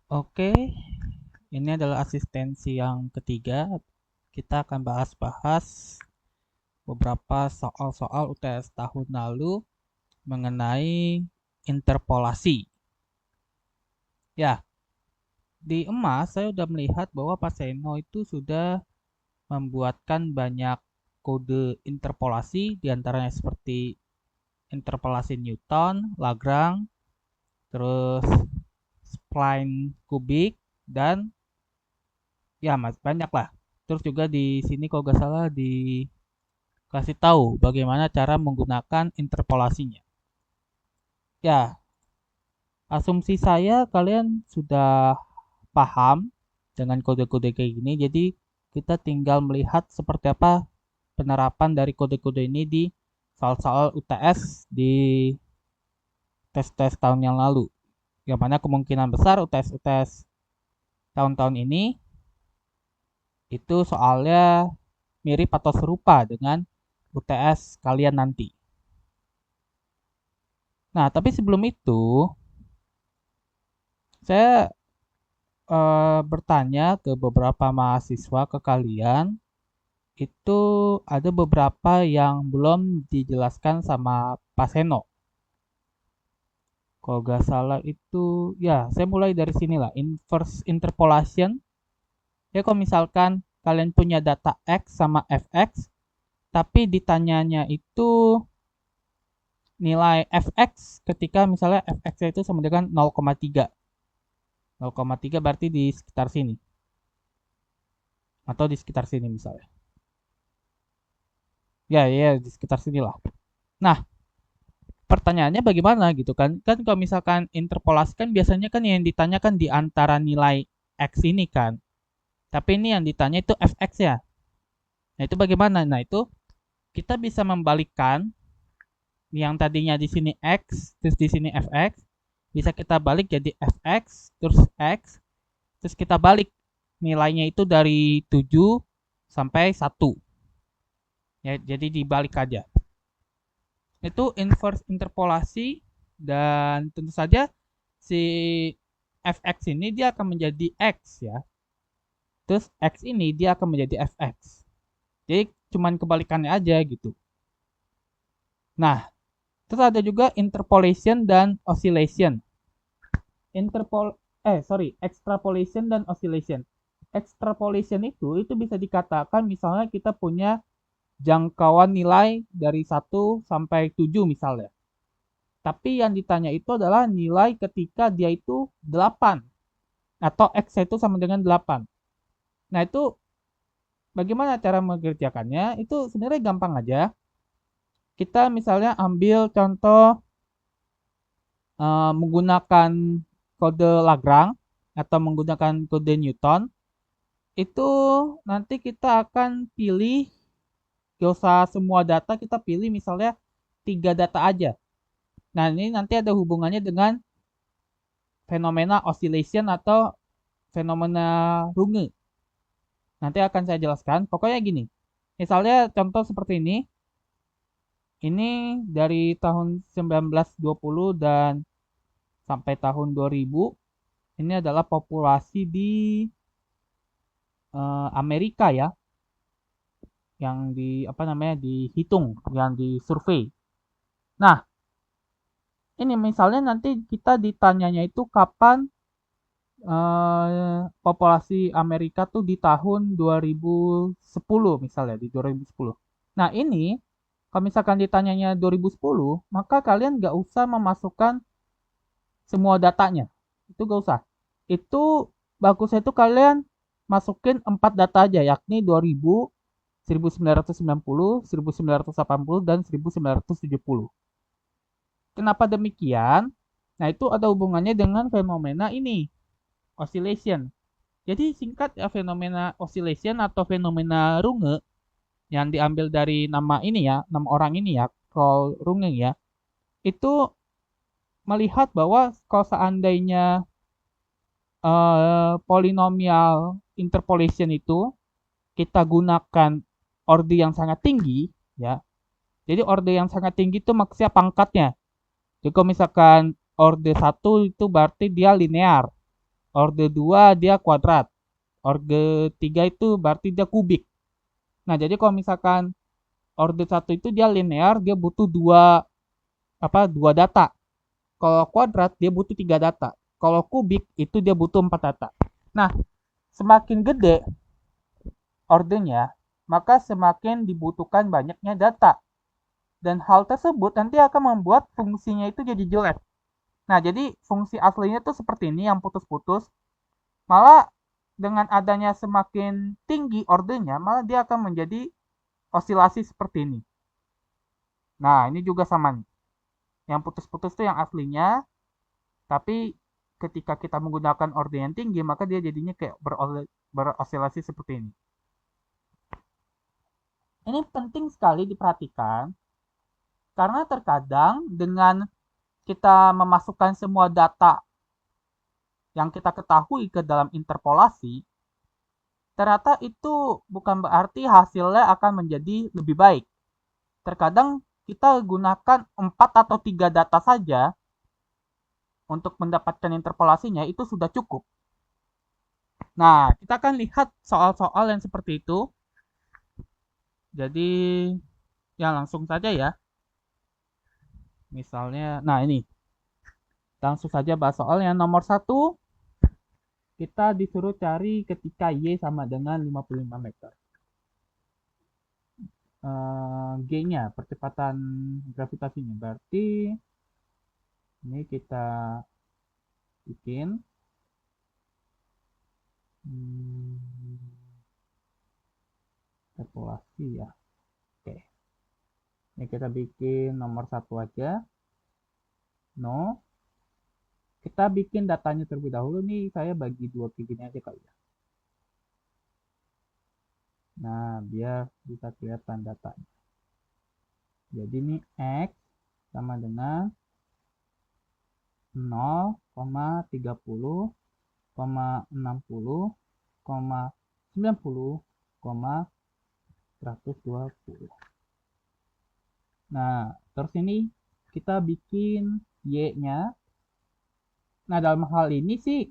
Oke, ini adalah asistensi yang ketiga. Kita akan bahas-bahas beberapa soal-soal UTS tahun lalu mengenai interpolasi. Ya, di emas saya sudah melihat bahwa Pak Seno itu sudah membuatkan banyak kode interpolasi, diantaranya seperti interpolasi Newton, Lagrange, terus spline kubik, dan ya mas banyak lah. Terus juga di sini kalau nggak salah dikasih tahu bagaimana cara menggunakan interpolasinya. Ya, asumsi saya kalian sudah paham dengan kode-kode kayak gini. Jadi kita tinggal melihat seperti apa penerapan dari kode-kode ini di soal-soal UTS di tes-tes tahun yang lalu. Yang mana kemungkinan besar UTS-UTS tahun-tahun ini itu soalnya mirip atau serupa dengan UTS kalian nanti. Nah, tapi sebelum itu, saya bertanya ke beberapa mahasiswa ke kalian, itu ada beberapa yang belum dijelaskan sama Pak Seno. Kalau nggak salah itu, ya saya mulai dari sini lah. Inverse interpolation, ya kalau misalkan kalian punya data X sama Fx, tapi ditanyanya itu nilai Fx ketika misalnya Fx itu sama dengan 0,3. 0,3 berarti di sekitar sini. Atau di sekitar sini misalnya. Ya, ya di sekitar sini lah. Nah, pertanyaannya bagaimana gitu kan? Kan kalau misalkan interpolasi kan biasanya kan yang ditanyakan di antara nilai X ini kan. Tapi ini yang ditanya itu Fx ya. Nah, itu bagaimana? Nah, itu kita bisa membalikkan yang tadinya di sini X, terus di sini Fx, bisa kita balik jadi Fx, terus X, terus kita balik nilainya itu dari 7 sampai 1. Ya, jadi dibalik aja. Itu inverse interpolasi dan tentu saja si fx ini dia akan menjadi x ya. Terus x ini dia akan menjadi fx. Jadi cuman kebalikannya aja gitu. Nah, terus ada juga interpolation dan oscillation. Interpol extrapolation dan oscillation. Extrapolation itu bisa dikatakan misalnya kita punya jangkauan nilai dari 1 sampai 7 misalnya. Tapi yang ditanya itu adalah nilai ketika dia itu 8 atau X itu sama dengan 8. Nah, itu bagaimana cara mengerjakannya? Itu sebenarnya gampang aja. Kita misalnya ambil contoh menggunakan kode Lagrange atau menggunakan kode Newton. Itu nanti kita akan pilih, gak usah semua data, kita pilih misalnya 3 data aja. Nah, ini nanti ada hubungannya dengan fenomena oscillation atau fenomena Runge. Nanti akan saya jelaskan. Pokoknya gini. Misalnya contoh seperti ini. Ini dari tahun 1920 dan sampai tahun 2000. Ini adalah populasi di Amerika ya, yang di apa namanya dihitung, yang disurvei. Nah, ini misalnya nanti kita ditanyanya itu kapan populasi Amerika tuh di tahun 2010 misalnya di 2010. Nah ini kalau misalkan ditanyanya 2010, maka kalian nggak usah memasukkan semua datanya. Itu nggak usah. Itu bagusnya itu kalian masukin 4 data aja, yakni 2000, 1990, 1980, dan 1970. Kenapa demikian? Nah itu ada hubungannya dengan fenomena ini, oscillation. Jadi singkat ya fenomena oscillation atau fenomena Runge yang diambil dari nama ini ya, nama orang ini ya, Carl Runge ya. Itu melihat bahwa kalau seandainya polinomial interpolation itu kita gunakan orde yang sangat tinggi ya. Jadi orde yang sangat tinggi itu maksudnya pangkatnya. Jadi kalau misalkan orde 1 itu berarti dia linear. Orde 2 dia kuadrat. Orde 3 itu berarti dia kubik. Nah, jadi kalau misalkan orde 1 itu dia linear, dia butuh dua data. Kalau kuadrat dia butuh 3 data. Kalau kubik itu dia butuh 4 data. Nah, semakin gede ordenya, maka semakin dibutuhkan banyaknya data. Dan hal tersebut nanti akan membuat fungsinya itu jadi jelek. Nah, jadi fungsi aslinya tuh seperti ini yang putus-putus. Malah dengan adanya semakin tinggi ordenya, malah dia akan menjadi osilasi seperti ini. Nah, ini juga sama nih. Yang putus-putus tuh yang aslinya, tapi ketika kita menggunakan orde yang tinggi, maka dia jadinya kayak berosilasi seperti ini. Ini penting sekali diperhatikan, karena terkadang dengan kita memasukkan semua data yang kita ketahui ke dalam interpolasi, ternyata itu bukan berarti hasilnya akan menjadi lebih baik. Terkadang kita gunakan 4 atau 3 data saja untuk mendapatkan interpolasinya itu sudah cukup. Nah, kita akan lihat soal-soal yang seperti itu. Jadi, ya langsung saja ya. Misalnya, nah ini. Langsung saja bahas soal yang nomor 1. Kita disuruh cari ketika Y sama dengan 55 meter. G-nya, percepatan gravitasinya. Berarti, ini kita bikin. Interpolasi ya. Oke. Ini kita bikin nomor 1 aja. No. Kita bikin datanya terlebih dahulu nih. Saya bagi 2 kayak gini aja kali ya. Nah, biar bisa kelihatan datanya. Jadi ini X sama dengan 0,30, 60, 90, 120. Nah, terus ini kita bikin Y-nya. Nah, dalam hal ini sih,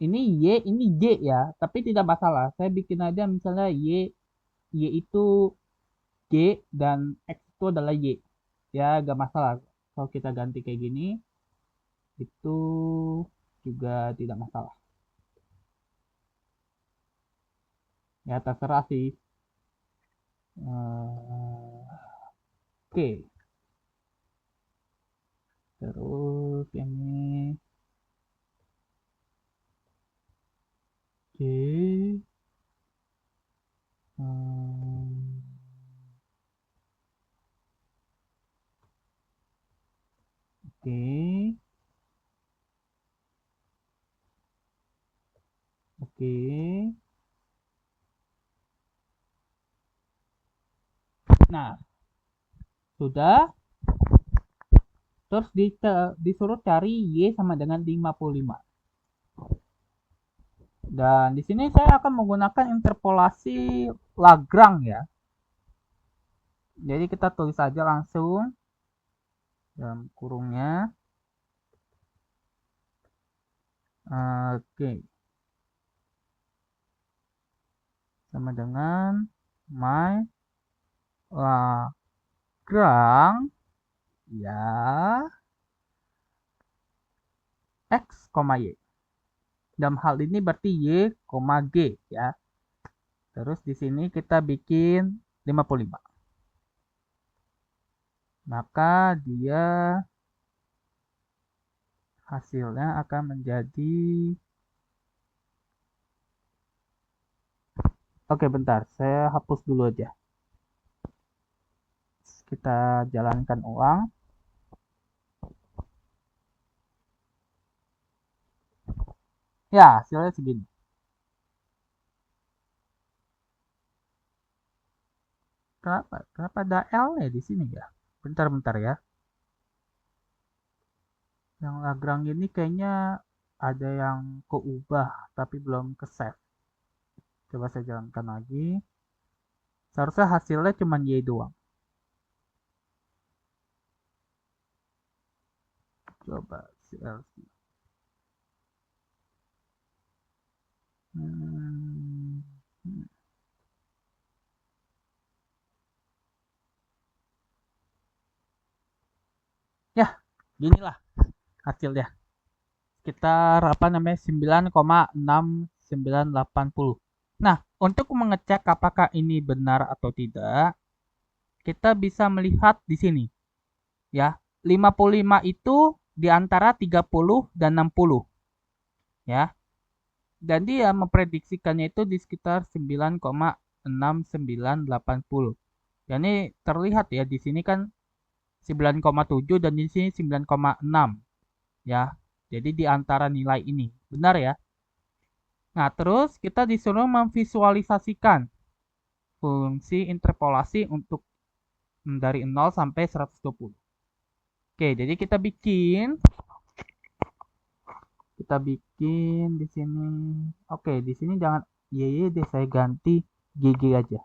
ini Y, ini J ya, tapi tidak masalah. Saya bikin aja misalnya Y itu G dan X itu adalah Y. Ya, gak masalah. Kalau kita ganti kayak gini, itu juga tidak masalah. Ya, terserah sih. Oke. Terus ini G. Oke. Oke. Nah, sudah. Terus disuruh cari Y sama dengan 55. Dan di sini saya akan menggunakan interpolasi Lagrange ya. Jadi kita tulis saja langsung dalam kurungnya. Oke. Sama dengan my Lagrange ya X, Y. Dalam hal ini berarti Y, G ya. Terus di sini kita bikin 55. Maka dia hasilnya akan menjadi, oke bentar, saya hapus dulu aja. Kita jalankan ulang. Ya, hasilnya segini. Kenapa ada L-nya di sini ya? Bentar ya. Yang Lagrange ini kayaknya ada yang keubah tapi belum ke save. Coba saya jalankan lagi. Seharusnya hasilnya cuma Y doang. Coba CLC. Inilah hasilnya. Sekitar 9,6980. Nah, untuk mengecek apakah ini benar atau tidak, kita bisa melihat di sini ya. 55 itu di antara 30 dan 60 ya. Dan dia memprediksikannya itu di sekitar 9,6980. Ya ini terlihat ya di sini kan 9,7 dan di sini 9,6 ya. Jadi di antara nilai ini. Benar ya? Nah, terus kita disuruh memvisualisasikan fungsi interpolasi untuk dari 0 sampai 120. Oke, jadi kita bikin di sini. Oke, di sini jangan YY deh, saya ganti GG aja.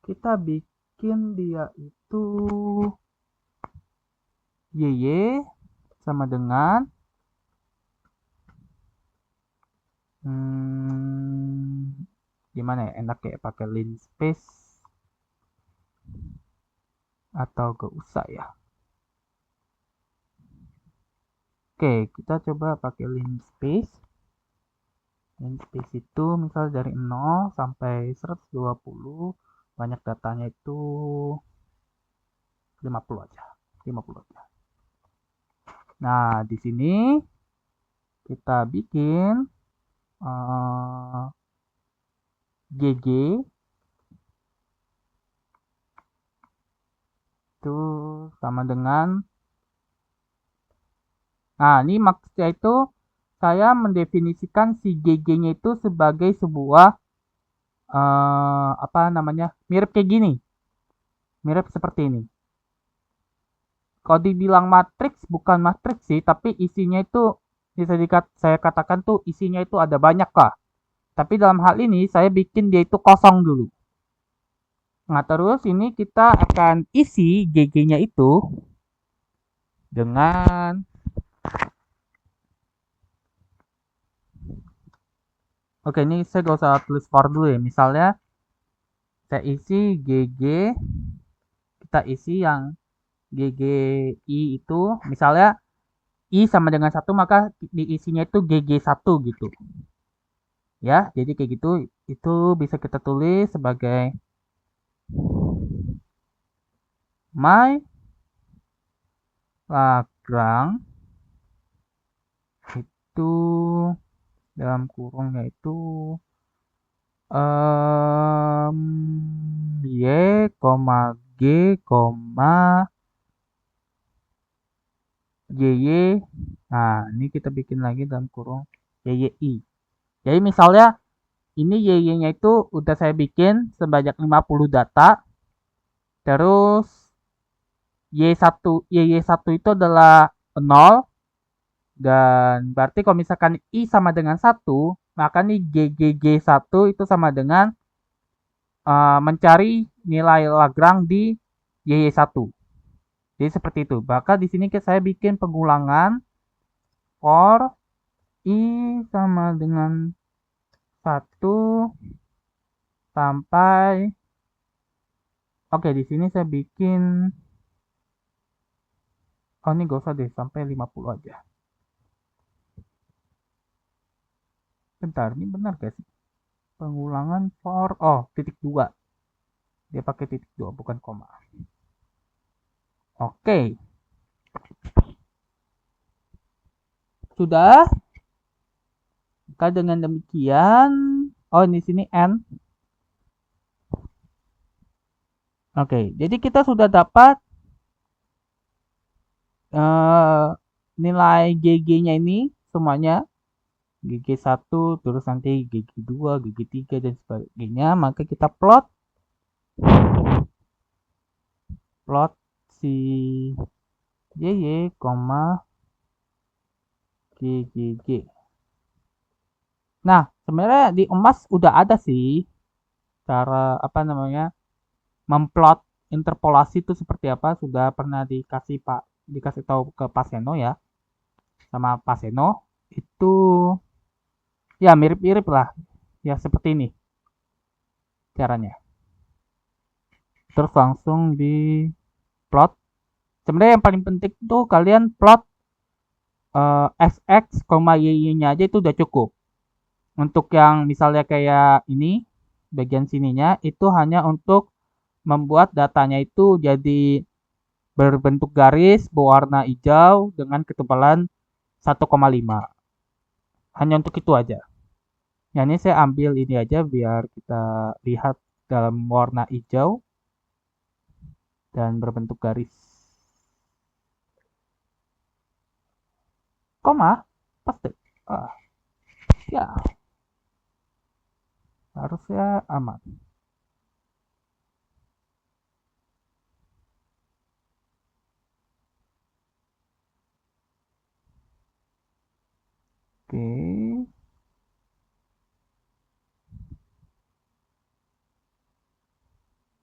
Kita bikin dia itu YY sama dengan gimana ya, enak ya pakai linspace atau gak usah ya. Oke, kita coba pakai linspace. Linspace itu misal dari 0 sampai 120, banyak datanya itu 50 aja. 50 aja. Nah, di sini kita bikin GG itu sama dengan, nah ini maksudnya itu saya mendefinisikan si GG-nya itu sebagai sebuah apa namanya, mirip kayak gini, mirip seperti ini. Kalau dibilang matriks, bukan matriks sih, tapi isinya itu bisa saya katakan tuh isinya itu ada banyak lah. Tapi dalam hal ini saya bikin dia itu kosong dulu. Nah, terus ini kita akan isi GG-nya itu dengan oke, ini saya gak usah tulis for dulu ya. Misalnya saya isi GG, kita isi yang GGI itu misalnya I sama dengan 1, maka diisinya itu GG1 gitu. Ya, jadi kayak gitu itu bisa kita tulis sebagai my Lagrange itu dalam kurung yaitu Y, G, YY. Nah, ini kita bikin lagi dalam kurung YYI. Jadi misalnya ini YY-nya itu udah saya bikin sebanyak 50 data. Terus YY1 itu adalah 0. Dan berarti kalau misalkan I sama dengan 1, maka nih GGG1 itu sama dengan mencari nilai Lagrange di YY1. Jadi seperti itu. Maka di sini saya bikin pengulangan for I sama dengan 1 sampai, oke, di sini saya bikin, oh ini gak usah deh, sampai 50 aja. Bentar, ini benar gak sih? Pengulangan for, titik 2. Dia pakai titik 2 bukan koma. Oke. Sudah? Maka dengan demikian, di sini N. Oke, jadi kita sudah dapat nilai GG-nya ini semuanya. GG1, terus nanti GG2, GG3, dan sebagainya. Maka kita plot si YY, GGG. Nah, sebenarnya di emas udah ada sih cara apa namanya memplot interpolasi itu seperti apa, sudah pernah dikasih tahu ke Pak Seno ya, sama Pak Seno itu ya mirip-mirip lah ya, seperti ini caranya. Terus langsung di plot Sebenarnya yang paling penting tuh kalian plot fx, y-nya aja itu udah cukup. Untuk yang misalnya kayak ini, bagian sininya itu hanya untuk membuat datanya itu jadi berbentuk garis berwarna hijau dengan ketebalan 1,5. Hanya untuk itu aja. Yang ini saya ambil ini aja biar kita lihat dalam warna hijau dan berbentuk garis. Koma, pasti. Ah, ya, harusnya aman. Oke.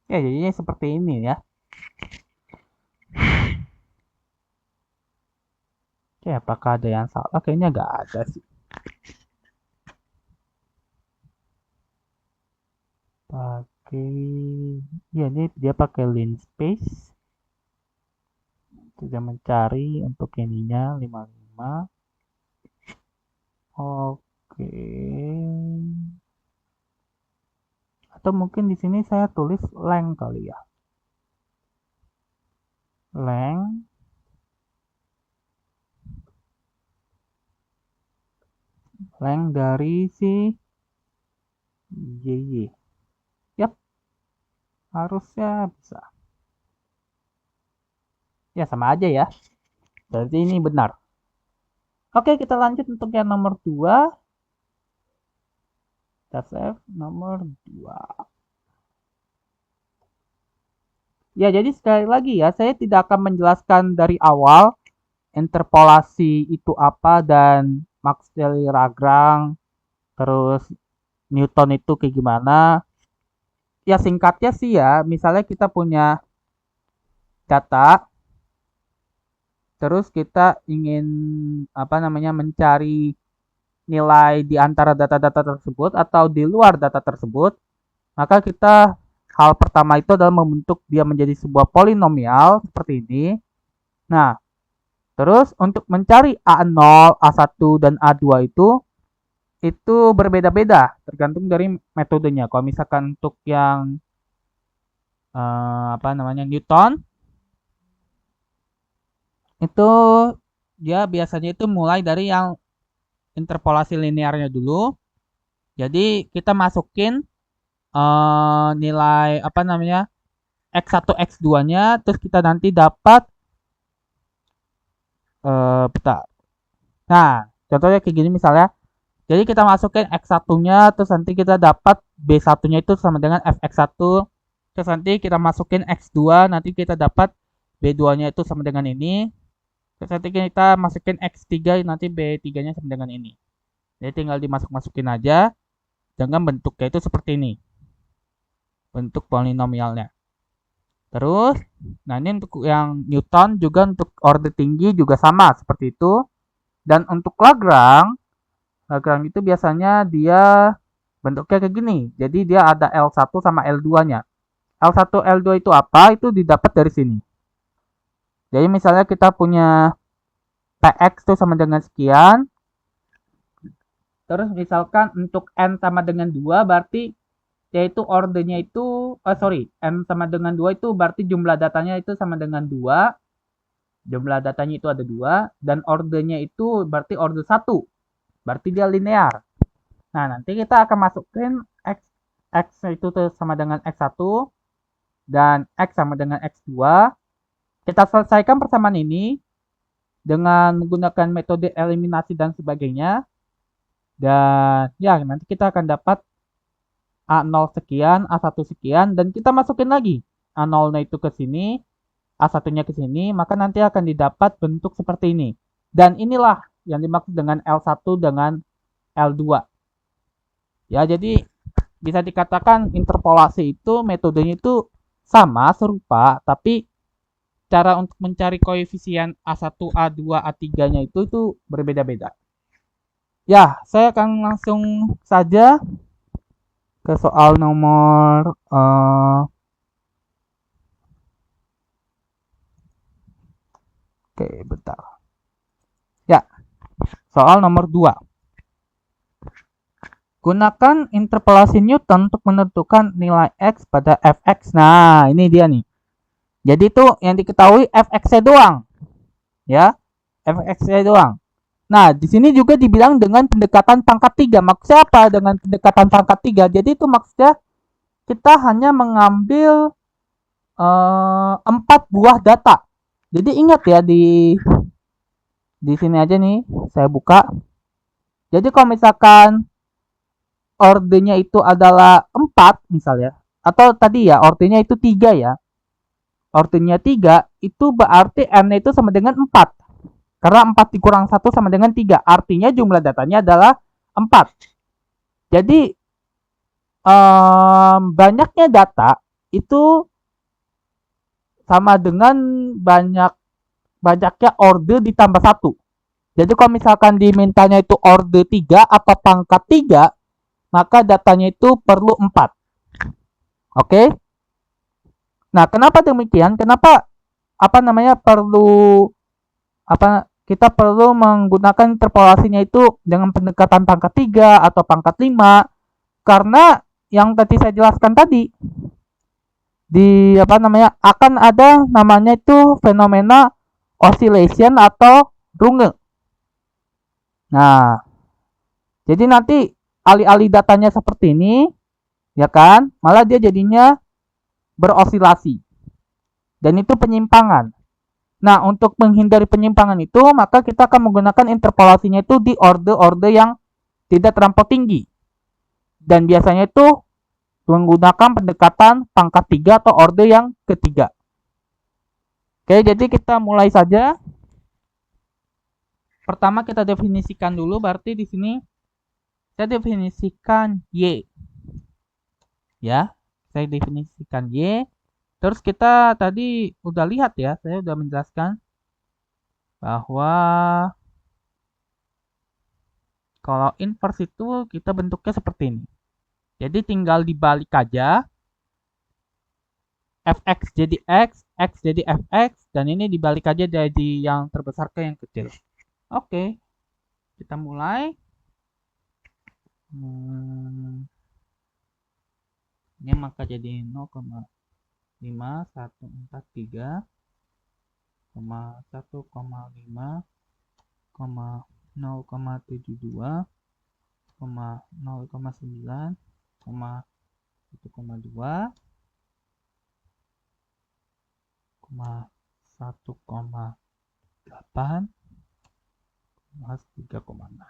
Ya, jadinya seperti ini ya. Oke, apakah ada yang salah? Kayaknya nggak ada sih. Pakai, ya ini dia pakai Linspace. Sudah mencari untuk ininya 55. Oke. Atau mungkin di sini saya tulis length kali ya. Length dari si YY. Yap, harusnya bisa. Ya sama aja ya. Berarti ini benar. Oke, kita lanjut untuk yang nomor 2. Kita save nomor 2. Ya, jadi sekali lagi ya, saya tidak akan menjelaskan dari awal interpolasi itu apa dan Maxwell-Lagrange, terus Newton itu kayak gimana. Ya singkatnya sih ya, misalnya kita punya data, terus kita ingin apa namanya mencari nilai di antara data-data tersebut atau di luar data tersebut, maka kita hal pertama itu adalah membentuk dia menjadi sebuah polinomial seperti ini. Nah, terus untuk mencari A0, A1 dan A2 itu berbeda-beda tergantung dari metodenya. Kalau misalkan untuk yang apa namanya Newton itu dia biasanya itu mulai dari yang interpolasi linearnya dulu. Jadi kita masukin nilai apa namanya x1 x2-nya terus kita nanti dapat peta. Nah, contohnya kayak gini misalnya. Jadi kita masukin x1-nya terus nanti kita dapat b1-nya itu sama dengan fx1. Terus nanti kita masukin x2, nanti kita dapat b2-nya itu sama dengan ini. Terus nanti kita masukin x3, nanti b3-nya sama dengan ini. Jadi tinggal dimasuk-masukin aja dengan bentuknya itu seperti ini. Bentuk polinomialnya. Terus, nah ini untuk yang Newton juga untuk orde tinggi juga sama seperti itu. Dan untuk Lagrange, Lagrange itu biasanya dia bentuknya kayak gini. Jadi dia ada L1 sama L2-nya. L1, L2 itu apa? Itu didapat dari sini. Jadi misalnya kita punya Px itu sama dengan sekian. Terus misalkan untuk N sama dengan 2 berarti yaitu ordenya itu N sama dengan 2 itu berarti jumlah datanya itu sama dengan 2. Jumlah datanya itu ada 2 dan ordenya itu berarti orde 1. Berarti dia linear. Nah, nanti kita akan masukin x itu sama dengan x1 dan x sama dengan x2. Kita selesaikan persamaan ini dengan menggunakan metode eliminasi dan sebagainya. Dan ya, nanti kita akan dapat A0 sekian, A1 sekian, dan kita masukin lagi. A0-nya itu ke sini, A1-nya ke sini, maka nanti akan didapat bentuk seperti ini. Dan inilah yang dimaksud dengan L1 dengan L2. Ya, jadi bisa dikatakan interpolasi itu metodenya itu sama, serupa, tapi cara untuk mencari koefisien A1, A2, A3-nya itu berbeda-beda. Ya, saya akan langsung saja ke soal nomor Oke, bentar. Ya, soal nomor 2. Gunakan interpolasi Newton untuk menentukan nilai X pada fx. Nah, ini dia nih. Jadi itu yang diketahui fx-nya doang. Ya, fx-nya doang. Nah, di sini juga dibilang dengan pendekatan pangkat 3. Maksudnya apa dengan pendekatan pangkat 3? Jadi itu maksudnya kita hanya mengambil 4 buah data. Jadi ingat ya di sini aja nih, saya buka. Jadi kalau misalkan ordernya itu adalah 4 misalnya, atau tadi ya ordernya itu 3 ya. Ordernya 3 itu berarti n-nya itu sama dengan 4. Karena 4 dikurang 1 sama dengan 3. Artinya jumlah datanya adalah 4. Jadi banyaknya data itu sama dengan banyaknya order ditambah 1. Jadi kalau misalkan dimintanya itu order 3 atau pangkat 3, maka datanya itu perlu 4. Oke? Nah, kenapa demikian? Kenapa kita perlu menggunakan interpolasinya itu dengan pendekatan pangkat 3 atau pangkat 5? Karena yang tadi saya jelaskan tadi akan ada namanya itu fenomena oscillation atau runge. Nah, jadi nanti alih-alih datanya seperti ini, ya kan, malah dia jadinya berosilasi. Dan itu penyimpangan. Nah, untuk menghindari penyimpangan itu, maka kita akan menggunakan interpolasinya itu di order-order yang tidak terlampau tinggi. Dan biasanya itu menggunakan pendekatan pangkat 3 atau order yang ketiga. Oke, jadi kita mulai saja. Pertama kita definisikan dulu, berarti di sini saya definisikan Y. Ya, saya definisikan Y. Terus kita tadi udah lihat ya, saya udah menjelaskan bahwa kalau inverse itu kita bentuknya seperti ini. Jadi tinggal dibalik aja. Fx jadi X, X jadi Fx, dan ini dibalik aja dari yang terbesar ke yang kecil. Oke, kita mulai. Ini maka jadi 0,5143, 1,5, 0,72, 0,9, 1,2, 1,8, 3,6.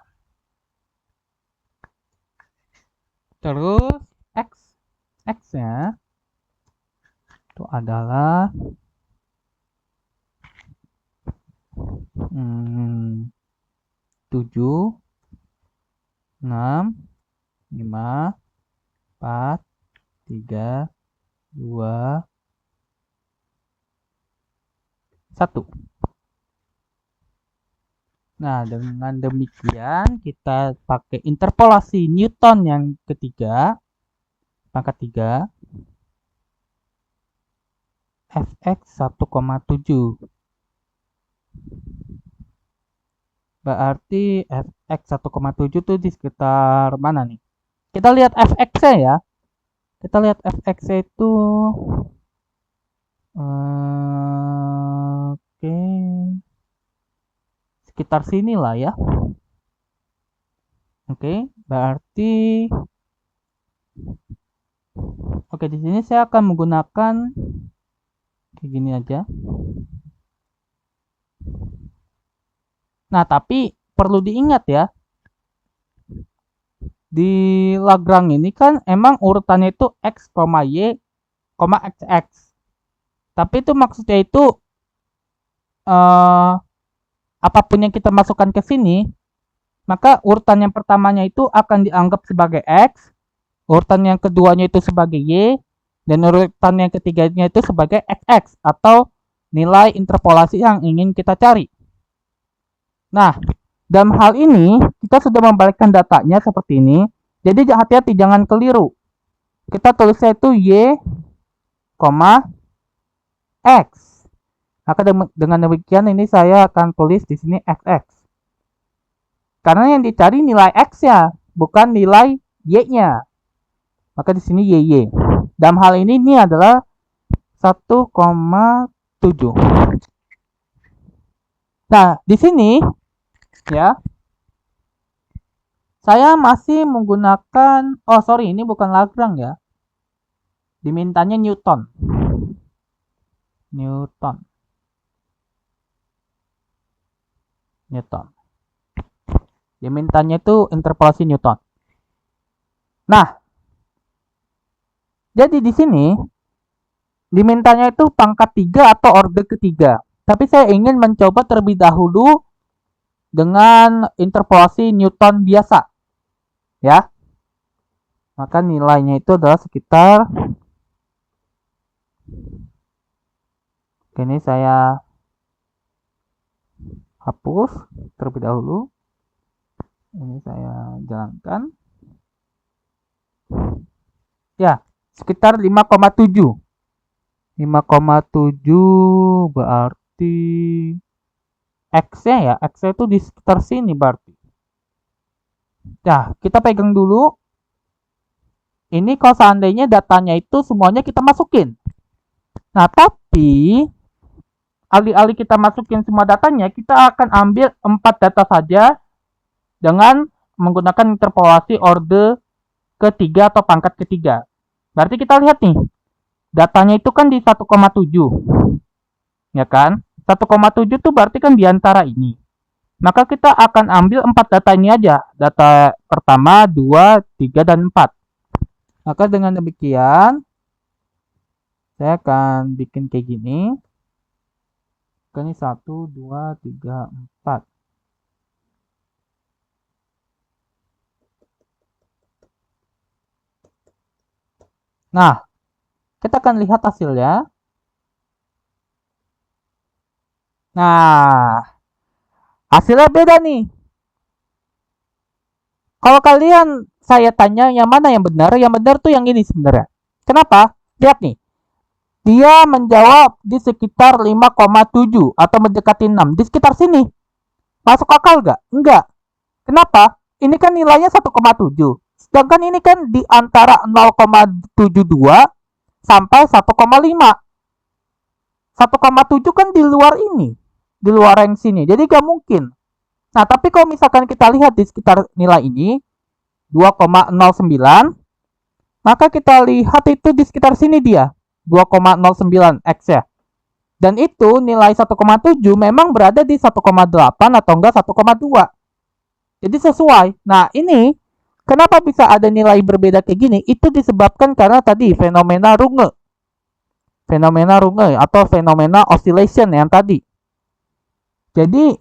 Terus X-nya itu adalah 7, 6, 5, 4, 3, 2, 1. Nah, dengan demikian kita pakai interpolasi Newton yang ketiga, pangkat 3, Fx 1,7. Berarti Fx 1,7 tuh di sekitar mana nih? Kita lihat Fx-nya ya. Kita lihat Fx-nya itu oke. Sekitar sini lah ya. Oke, berarti di sini saya akan menggunakan kayak gini aja. Nah, tapi perlu diingat ya. Di Lagrange ini kan emang urutannya itu X, Y, XX. Tapi itu maksudnya itu apapun yang kita masukkan ke sini, maka urutan yang pertamanya itu akan dianggap sebagai X, urutan yang keduanya itu sebagai Y, dan urutan yang ketiganya itu sebagai XX atau nilai interpolasi yang ingin kita cari. Nah, dalam hal ini kita sudah membalikkan datanya seperti ini. Jadi hati-hati jangan keliru. Kita tulisnya itu Y, X. Maka dengan demikian ini saya akan tulis di sini XX. Karena yang dicari nilai X-nya, bukan nilai Y-nya. Maka di sini YY. Dalam hal ini adalah 1,7. Nah, di sini ya, saya masih menggunakan, ini bukan Lagrange ya. Dimintanya Newton. Dimintanya itu interpolasi Newton. Nah, jadi di sini dimintanya itu pangkat 3 atau orde ketiga. Tapi saya ingin mencoba terlebih dahulu dengan interpolasi Newton biasa. Ya. Maka nilainya itu adalah sekitar, ini saya hapus terlebih dahulu. Ini saya jalankan. Ya, sekitar 5,7. 5,7 berarti X-nya ya, X-nya itu di sekitar sini berarti. Nah, kita pegang dulu. Ini kalau seandainya datanya itu semuanya kita masukin. Nah, tapi alih-alih kita masukin semua datanya, kita akan ambil 4 data saja dengan menggunakan interpolasi orde ketiga atau pangkat ketiga. Berarti kita lihat nih, datanya itu kan di 1,7. Ya kan? 1,7 itu berarti kan di antara ini. Maka kita akan ambil 4 data ini aja. Data pertama, 2, 3, dan 4. Maka dengan demikian, saya akan bikin kayak gini. Ini 1, 2, 3, 4. Nah, kita akan lihat hasilnya. Nah, hasilnya beda nih. Kalau kalian saya tanya yang mana yang benar tuh yang ini sebenarnya. Kenapa? Lihat nih. Dia menjawab di sekitar 5,7 atau mendekati 6. Di sekitar sini. Masuk akal nggak? Enggak. Kenapa? Ini kan nilainya 1,7. Sedangkan ini kan di antara 0,72 sampai 1,5. 1,7 kan di luar ini. Di luar yang sini. Jadi gak mungkin. Nah, tapi kalau misalkan kita lihat di sekitar nilai ini 2,09, maka kita lihat itu di sekitar sini dia 2,09 X ya. Dan itu nilai 1,7 memang berada di 1,8 atau enggak 1,2. Jadi sesuai. Nah, ini kenapa bisa ada nilai berbeda kayak gini? Itu disebabkan karena tadi fenomena Runge. Fenomena Runge atau fenomena oscillation yang tadi. Jadi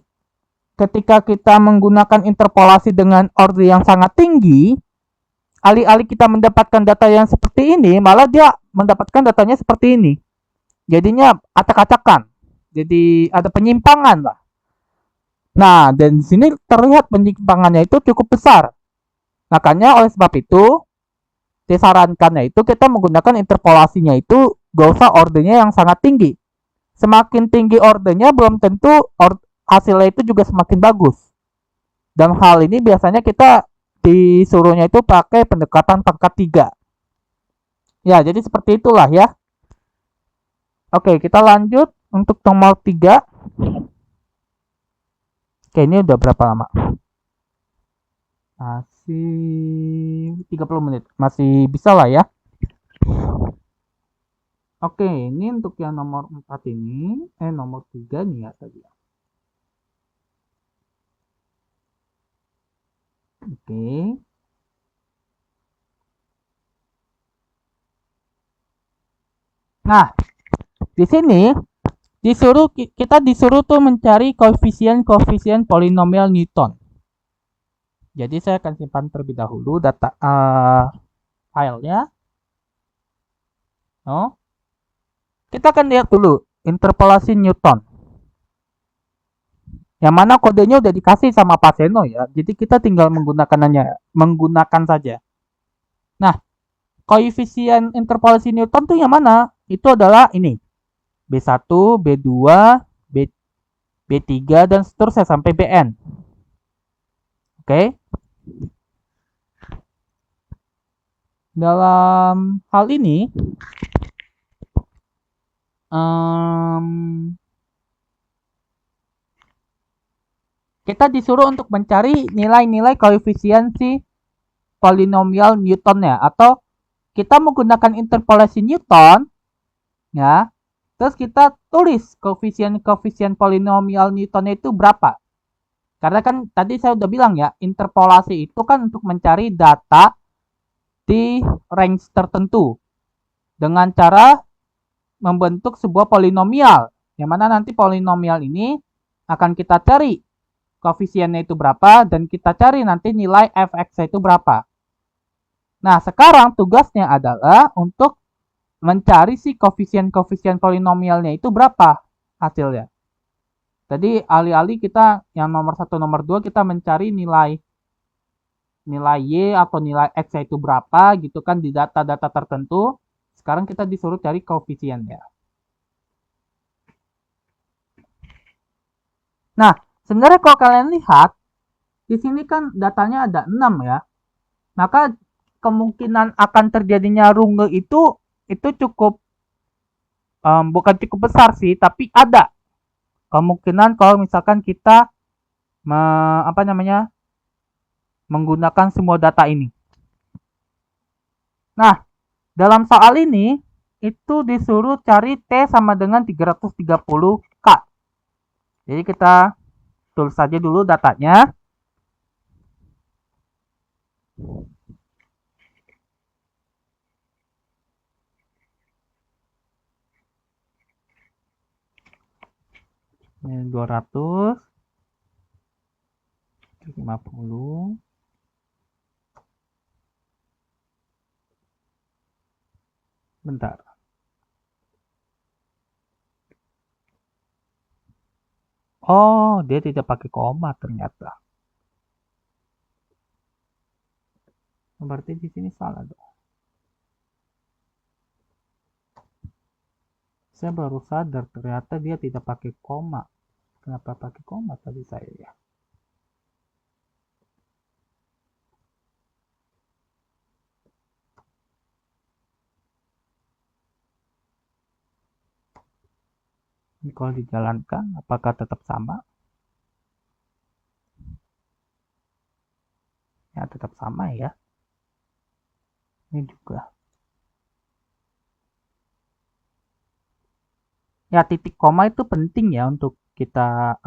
ketika kita menggunakan interpolasi dengan orde yang sangat tinggi, alih-alih kita mendapatkan data yang seperti ini, malah dia mendapatkan datanya seperti ini. Jadinya acak-acakan. Jadi ada penyimpangan lah. Nah, dan di sini terlihat penyimpangannya itu cukup besar. Makanya oleh sebab itu, disarankannya itu kita menggunakan interpolasinya itu gak usah ordenya yang sangat tinggi. Semakin tinggi ordenya belum tentu hasilnya itu juga semakin bagus. Dan hal ini biasanya kita disuruhnya itu pakai pendekatan pangkat 3. Ya, jadi seperti itulah ya. Oke, kita lanjut untuk nomor 3. Oke, ini udah berapa lama? Masih 30 menit. Masih bisa lah ya. Oke, ini untuk yang nomor 4 ini. Nomor 3 nih ya tadi. Oke. Nah, di sini kita disuruh tuh mencari koefisien polinomial Newton. Jadi saya akan simpan terlebih dahulu data filenya. Kita akan lihat dulu interpolasi Newton. Yang mana kodenya udah dikasih sama Pak Seno ya. Jadi kita tinggal menggunakan saja. Nah, koefisien interpolasi Newton tuh yang mana? Itu adalah ini. B1, B2, B3, dan seterusnya sampai BN. Oke. Dalam hal ini, kita disuruh untuk mencari nilai-nilai koefisiensi polinomial Newton ya, atau kita menggunakan interpolasi Newton ya. Terus kita tulis koefisien polinomial Newton itu berapa. Karena kan tadi saya udah bilang ya, interpolasi itu kan untuk mencari data di range tertentu dengan cara membentuk sebuah polinomial, yang mana nanti polinomial ini akan kita cari koefisiennya itu berapa, dan kita cari nanti nilai fx itu berapa. Nah, sekarang tugasnya adalah untuk mencari si koefisien polinomialnya itu berapa hasilnya. Jadi alih-alih kita yang nomor 1, nomor 2 kita mencari nilai y atau nilai x itu berapa gitu kan di data-data tertentu, sekarang kita disuruh cari koefisiennya. Nah, sebenarnya kalau kalian lihat di sini kan datanya ada 6 ya. Maka kemungkinan akan terjadinya runge itu cukup bukan cukup besar sih, tapi ada kemungkinan kalau misalkan kita menggunakan semua data ini. Nah, dalam soal ini itu disuruh cari T sama dengan 330K. Jadi kita tulis saja dulu datanya. Ini 250. Bentar. Oh, dia tidak pakai koma ternyata. Berarti di sini salah dong. Saya baru sadar ternyata dia tidak pakai koma. Kenapa pakai koma tadi saya ya? Ini kalau dijalankan apakah tetap sama? Ya, tetap sama ya. Ini juga. Ya, titik koma itu penting ya untuk kita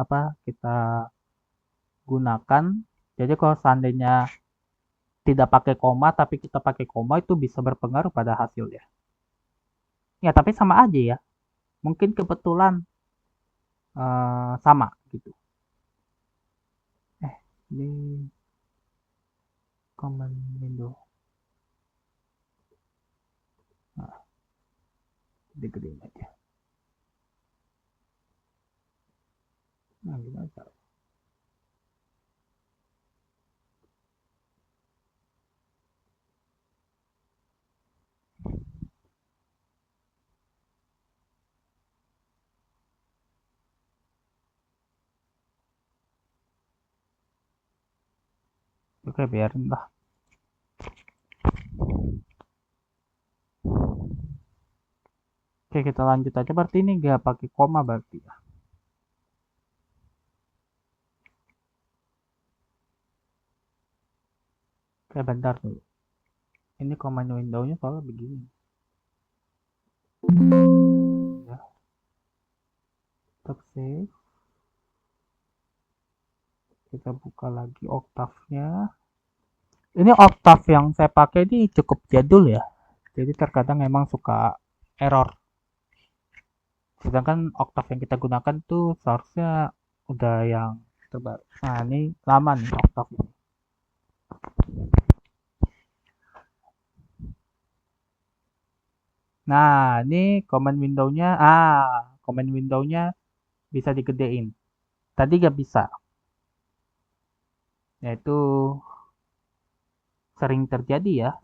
gunakan. Jadi kalau seandainya tidak pakai koma tapi kita pakai koma itu bisa berpengaruh pada hasil ya. Ya, tapi sama aja ya. Mungkin kebetulan sama gitu. Ini command window. Nah, gede-gedein aja. Nah, gimana cara? Oke, biarin lah. Oke, kita lanjut aja. Berarti ini nggak pakai koma berarti ya. Oke, bentar dulu. Ini command window-nya soalnya begini. Ya. Tetap save. Kita buka lagi Octave-nya. Ini Octave yang saya pakai ini cukup jadul ya. Jadi terkadang memang suka error. Sedangkan Octave yang kita gunakan tuh seharusnya udah yang terbaru. Nah, ini lama nih Octave ini. Nah, ini command window-nya. Command window-nya bisa digedein. Tadi gak bisa. Yaitu sering terjadi ya.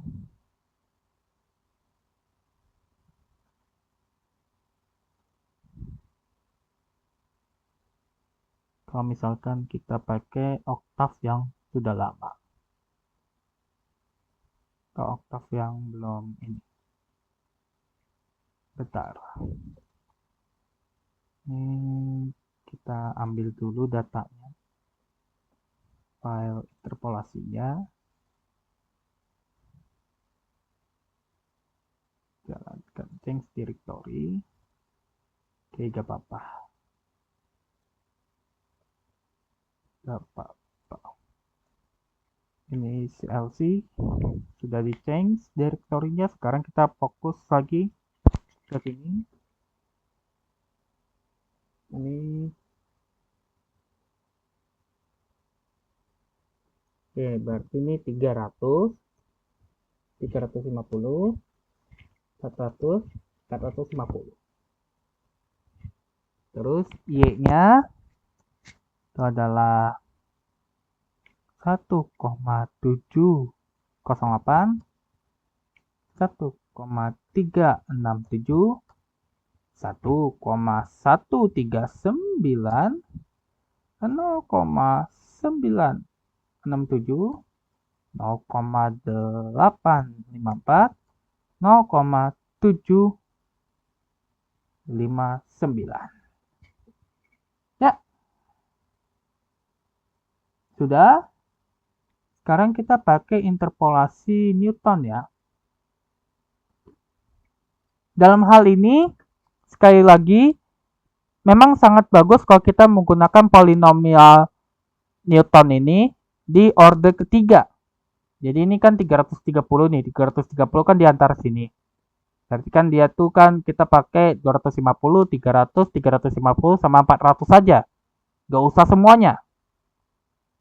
Kalau misalkan kita pakai oktav yang sudah lama. Kalau oktav yang belum ini. Bentar. Ini kita ambil dulu datanya. File interpolasinya. Jalankan change directory. Oke, gak apa-apa. Gak apa-apa. Ini CLC sudah di change directory-nya. Sekarang kita fokus lagi ke sini. Ini oke, berarti ini 300, 350, 400, 450. Terus Y-nya itu adalah 1,708, 1,367, 1,139, 0,967, 0,854, 0,759. Ya, sudah. Sekarang kita pakai interpolasi Newton ya. Dalam hal ini, sekali lagi, memang sangat bagus kalau kita menggunakan polinomial Newton ini di order ketiga. Jadi ini kan 330 nih, 330 kan di antara sini. Berarti kan dia tuh kan kita pakai 250, 300, 350 sama 400 saja. Gak usah semuanya.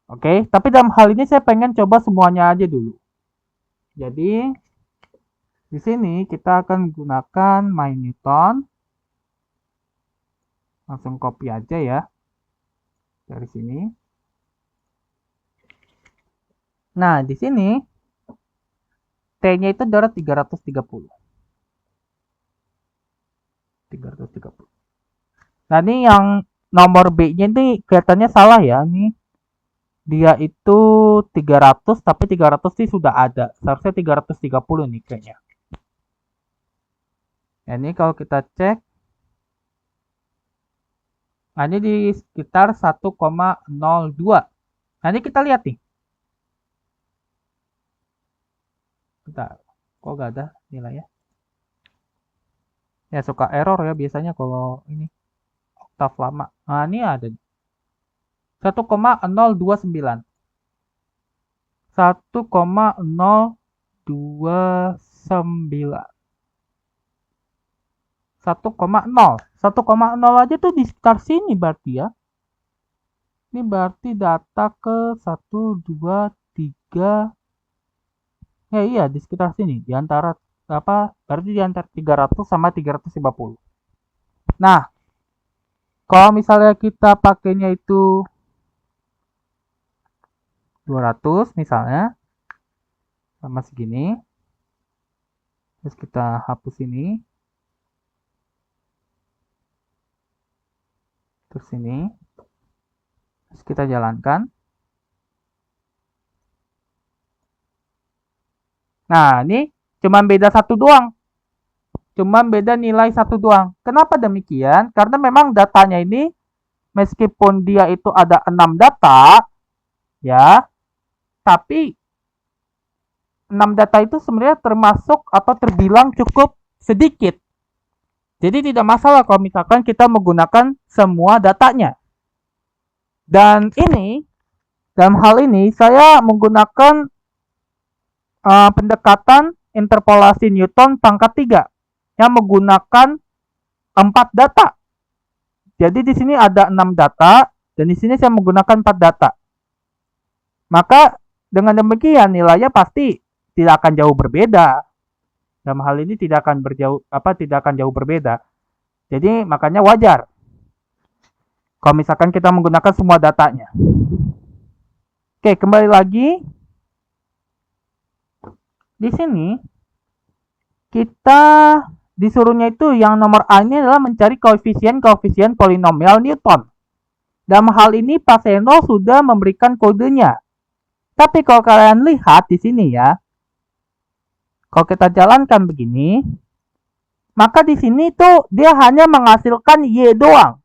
Oke, tapi dalam hal ini saya pengen coba semuanya aja dulu. Jadi di sini kita akan gunakan my Newton. Langsung copy aja ya dari sini. Nah, di sini T-nya itu adalah 330. 330. Nah, ini yang nomor B-nya ini kelihatannya salah ya. Ini dia itu 300 tapi 300 sih sudah ada. Seharusnya 330 nih kayaknya. Nah, ini kalau kita cek, nah ini di sekitar 1,02. Nanti kita lihat nih. Bentar, kok gak ada nilainya? Ya suka error ya biasanya kalau ini oktav lama. Nah ini ada 1,029. 1,029. 1,0 aja tuh di sekitar sini berarti ya. Ini berarti data ke 1, 2, 3. Ya iya di sekitar sini. Di antara apa? Berarti di antara 300 sama 350. Nah, kalau misalnya kita pakainya itu 200 misalnya sama segini. Terus kita hapus ini. Terus ini. Terus kita jalankan. Nah, ini cuma beda satu doang. Cuma beda nilai satu doang. Kenapa demikian? Karena memang datanya ini meskipun dia itu ada 6 data, ya, tapi 6 data itu sebenarnya termasuk atau terbilang cukup sedikit. Jadi tidak masalah kalau misalkan kita menggunakan semua datanya. Dan ini, dalam hal ini saya menggunakan pendekatan interpolasi Newton pangkat 3 yang menggunakan 4 data. Jadi di sini ada 6 data dan di sini saya menggunakan 4 data. Maka dengan demikian nilainya pasti tidak akan jauh berbeda. Dalam hal ini tidak akan jauh berbeda. Jadi makanya wajar kalau misalkan kita menggunakan semua datanya. Oke, kembali lagi. Di sini kita disuruhnya itu yang nomor A ini adalah mencari koefisien polinomial Newton. Dalam hal ini Pak Seno sudah memberikan kodenya. Tapi kalau kalian lihat di sini ya, kalau kita jalankan begini, maka di sini tuh dia hanya menghasilkan Y doang.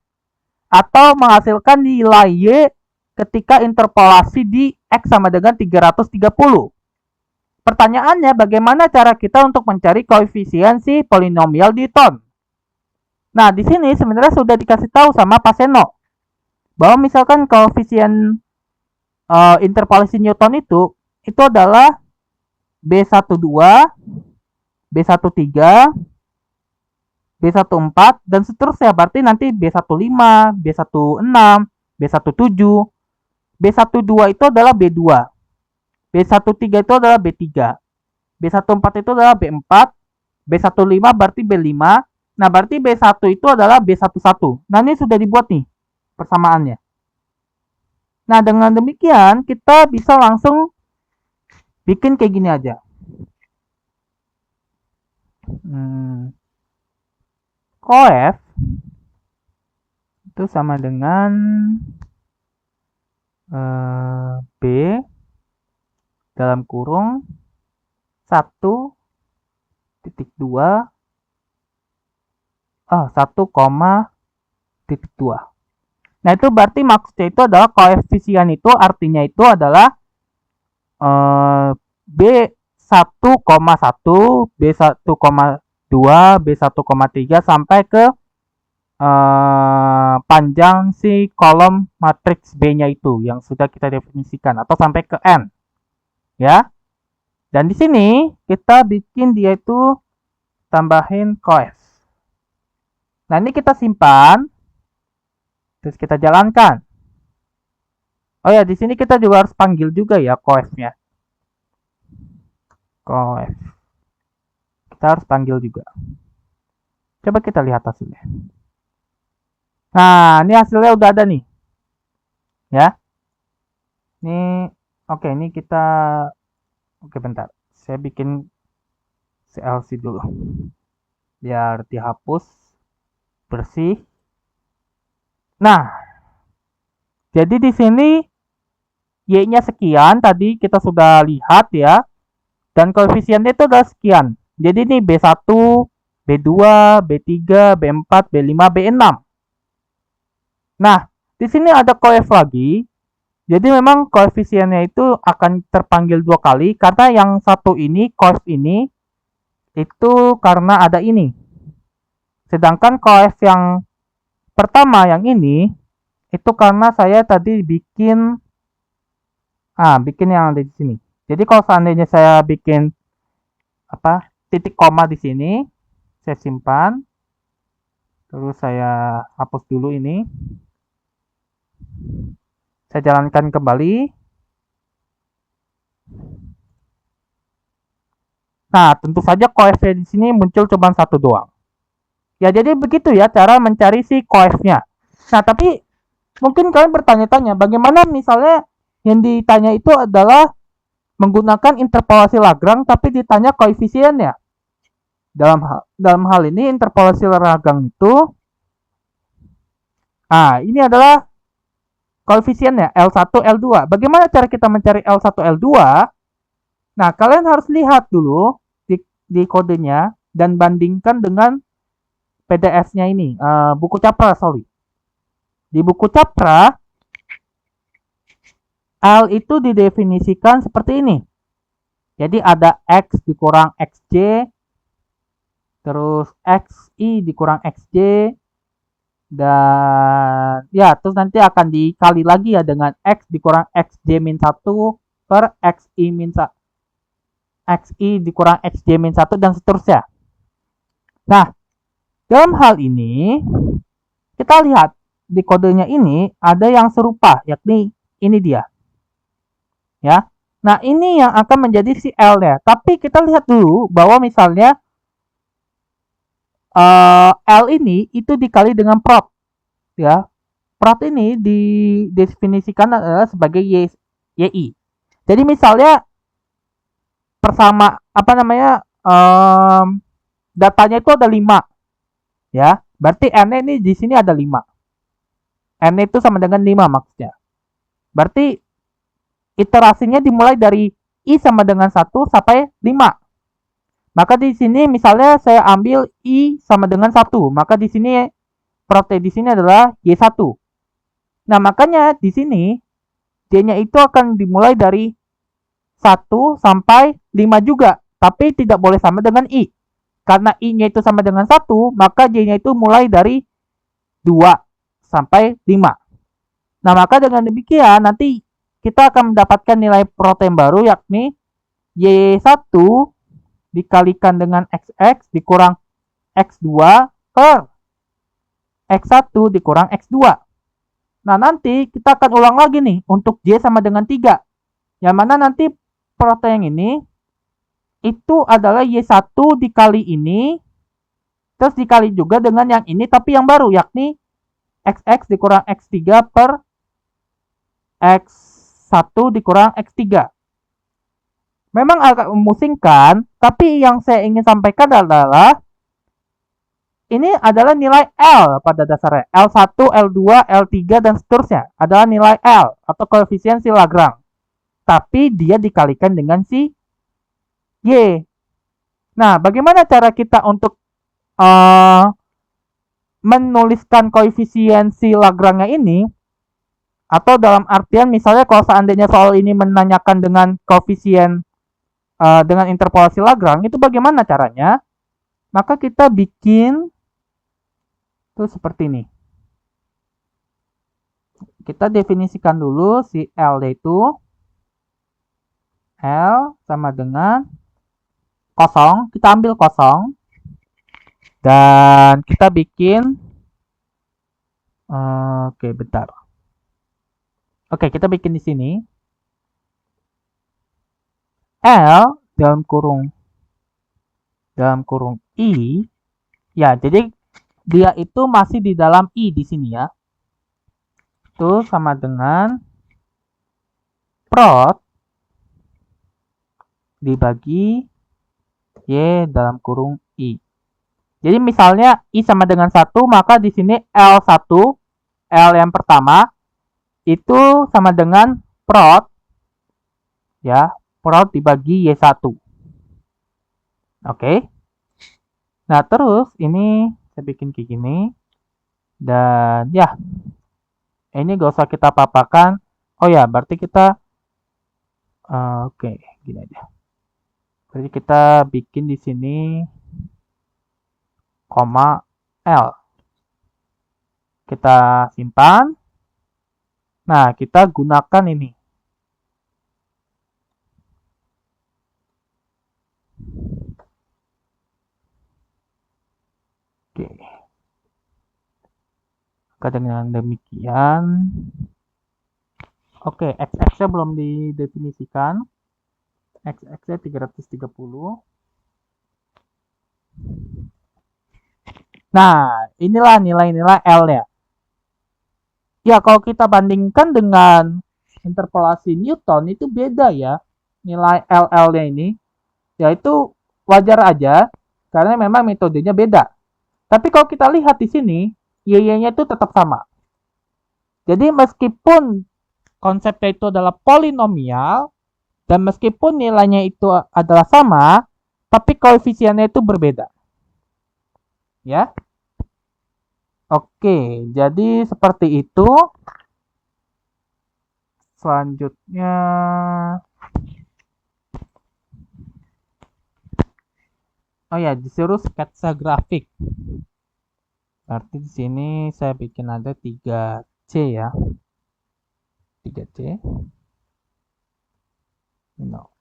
Atau menghasilkan nilai Y ketika interpolasi di X sama dengan 330. Pertanyaannya, bagaimana cara kita untuk mencari koefisien si polinomial Newton? Nah, di sini sebenarnya sudah dikasih tahu sama Pak Seno bahwa misalkan koefisien interpolasi Newton itu adalah B12, B13, B14 dan seterusnya. Berarti nanti B15, B16, B17, B12 itu adalah B2. B13 itu adalah B3. B14 itu adalah B4. B15 berarti B5. Nah, berarti B1 itu adalah B11. Nah, ini sudah dibuat nih persamaannya. Nah, dengan demikian kita bisa langsung bikin kayak gini aja. Coef itu sama dengan B dalam kurung 1,2 1,2. Nah, itu berarti maksudnya itu adalah koefisien itu artinya itu adalah B1,1, B1,2, B1,3 sampai ke panjang si kolom matriks B-nya itu yang sudah kita definisikan atau sampai ke N. Ya. Dan di sini kita bikin dia itu tambahin coef. Nah, ini kita simpan. Terus kita jalankan. Oh ya, di sini kita juga harus panggil juga ya coef-nya. Coef. Kita harus panggil juga. Coba kita lihat hasilnya. Nah, ini hasilnya udah ada nih. Ya. Ini oke, ini kita bentar. Saya bikin CLC dulu. Biar dihapus bersih. Nah, jadi di sini Y-nya sekian, tadi kita sudah lihat ya. Dan koefisiennya itu adalah sekian. Jadi ini B1, B2, B3, B4, B5, B6. Nah, di sini ada coef lagi. Jadi memang koefisiennya itu akan terpanggil 2 kali karena yang satu ini, coef ini itu karena ada ini. Sedangkan coef yang pertama yang ini itu karena saya tadi bikin yang ada di sini. Jadi kalau seandainya saya bikin titik koma di sini, saya simpan. Terus saya hapus dulu ini. Saya jalankan kembali. Nah, tentu saja coefnya di sini muncul cuma satu doang. Ya, jadi begitu ya cara mencari si coefnya. Nah, tapi mungkin kalian bertanya-tanya, bagaimana misalnya yang ditanya itu adalah menggunakan interpolasi Lagrange tapi ditanya koefisiennya. Dalam hal ini interpolasi Lagrange itu ini adalah koefisiennya L1, L2. Bagaimana cara kita mencari L1, L2? Nah, kalian harus lihat dulu di kodenya dan bandingkan dengan PDF-nya ini, buku Capra, sorry. Di buku Capra, L itu didefinisikan seperti ini. Jadi ada X dikurang XJ, terus XI dikurang XJ, dan ya terus nanti akan dikali lagi ya dengan X dikurang XJ min 1 per XI min 1. XI dikurang XJ min 1 dan seterusnya. Nah, dalam hal ini, kita lihat di kodenya ini ada yang serupa, yakni ini dia. Ya. Nah, ini yang akan menjadi si L-nya. Tapi kita lihat dulu bahwa misalnya L ini itu dikali dengan prot. Ya. Prot ini didefinisikan adalah sebagai YI. Jadi misalnya datanya itu ada 5. Ya, berarti N ini di sini ada 5. N itu sama dengan 5 maksudnya. Berarti iterasinya dimulai dari I sama dengan 1 sampai 5. Maka di sini misalnya saya ambil I sama dengan 1, maka di sini protein di sini adalah Y1. Nah, makanya di sini D-nya itu akan dimulai dari 1 sampai 5 juga, tapi tidak boleh sama dengan I. Karena I-nya itu sama dengan 1, maka J-nya itu mulai dari 2 sampai 5. Nah, maka dengan demikian nanti kita akan mendapatkan nilai protein baru, yakni Y1 dikalikan dengan XX dikurang X2 per X1 dikurang X2. Nah, nanti kita akan ulang lagi nih untuk Y sama dengan 3. Yang mana nanti protein ini itu adalah Y1 dikali ini, terus dikali juga dengan yang ini tapi yang baru, yakni XX dikurang X3 per X1 dikurang X3. Memang agak memusingkan, tapi yang saya ingin sampaikan adalah ini adalah nilai L pada dasarnya. L1, L2, L3, dan seterusnya adalah nilai L atau koefisien si Lagrange. Tapi dia dikalikan dengan si Y. Nah, bagaimana cara kita untuk menuliskan koefisien si Lagrange ini? Atau dalam artian misalnya kalau seandainya soal ini menanyakan dengan koefisien dengan interpolasi Lagrange, itu bagaimana caranya? Maka kita bikin itu seperti ini. Kita definisikan dulu si L itu L sama dengan kosong, kita ambil kosong dan kita bikin oke, bentar. Oke, kita bikin di sini L dalam kurung I. Ya, jadi dia itu masih di dalam I di sini ya. Itu sama dengan prot dibagi Y dalam kurung I. Jadi misalnya I sama dengan 1, maka di sini L1, L yang pertama itu sama dengan prot ya, prot dibagi Y1. Oke. Nah, terus ini saya bikin kayak gini. Dan ya, ini gak usah kita papakan. Oh ya, berarti kita oke, gini aja. Berarti kita bikin di sini koma L. Kita simpan. Nah, kita gunakan ini. Oke. Maka dengan demikian, oke, XX-nya belum didefinisikan. XX-nya 330. Nah, inilah nilai-nilai L-nya. Ya, kalau kita bandingkan dengan interpolasi Newton itu beda ya. Nilai LL-nya ini. Ya, itu wajar aja karena memang metodenya beda. Tapi kalau kita lihat di sini, Y-nya itu tetap sama. Jadi meskipun konsepnya itu adalah polinomial, dan meskipun nilainya itu adalah sama, tapi koefisiennya itu berbeda. Ya. Oke, jadi seperti itu. Selanjutnya, oh ya, disuruh sketsa grafik. Berarti di sini saya bikin ada 3C ya. 3C. No.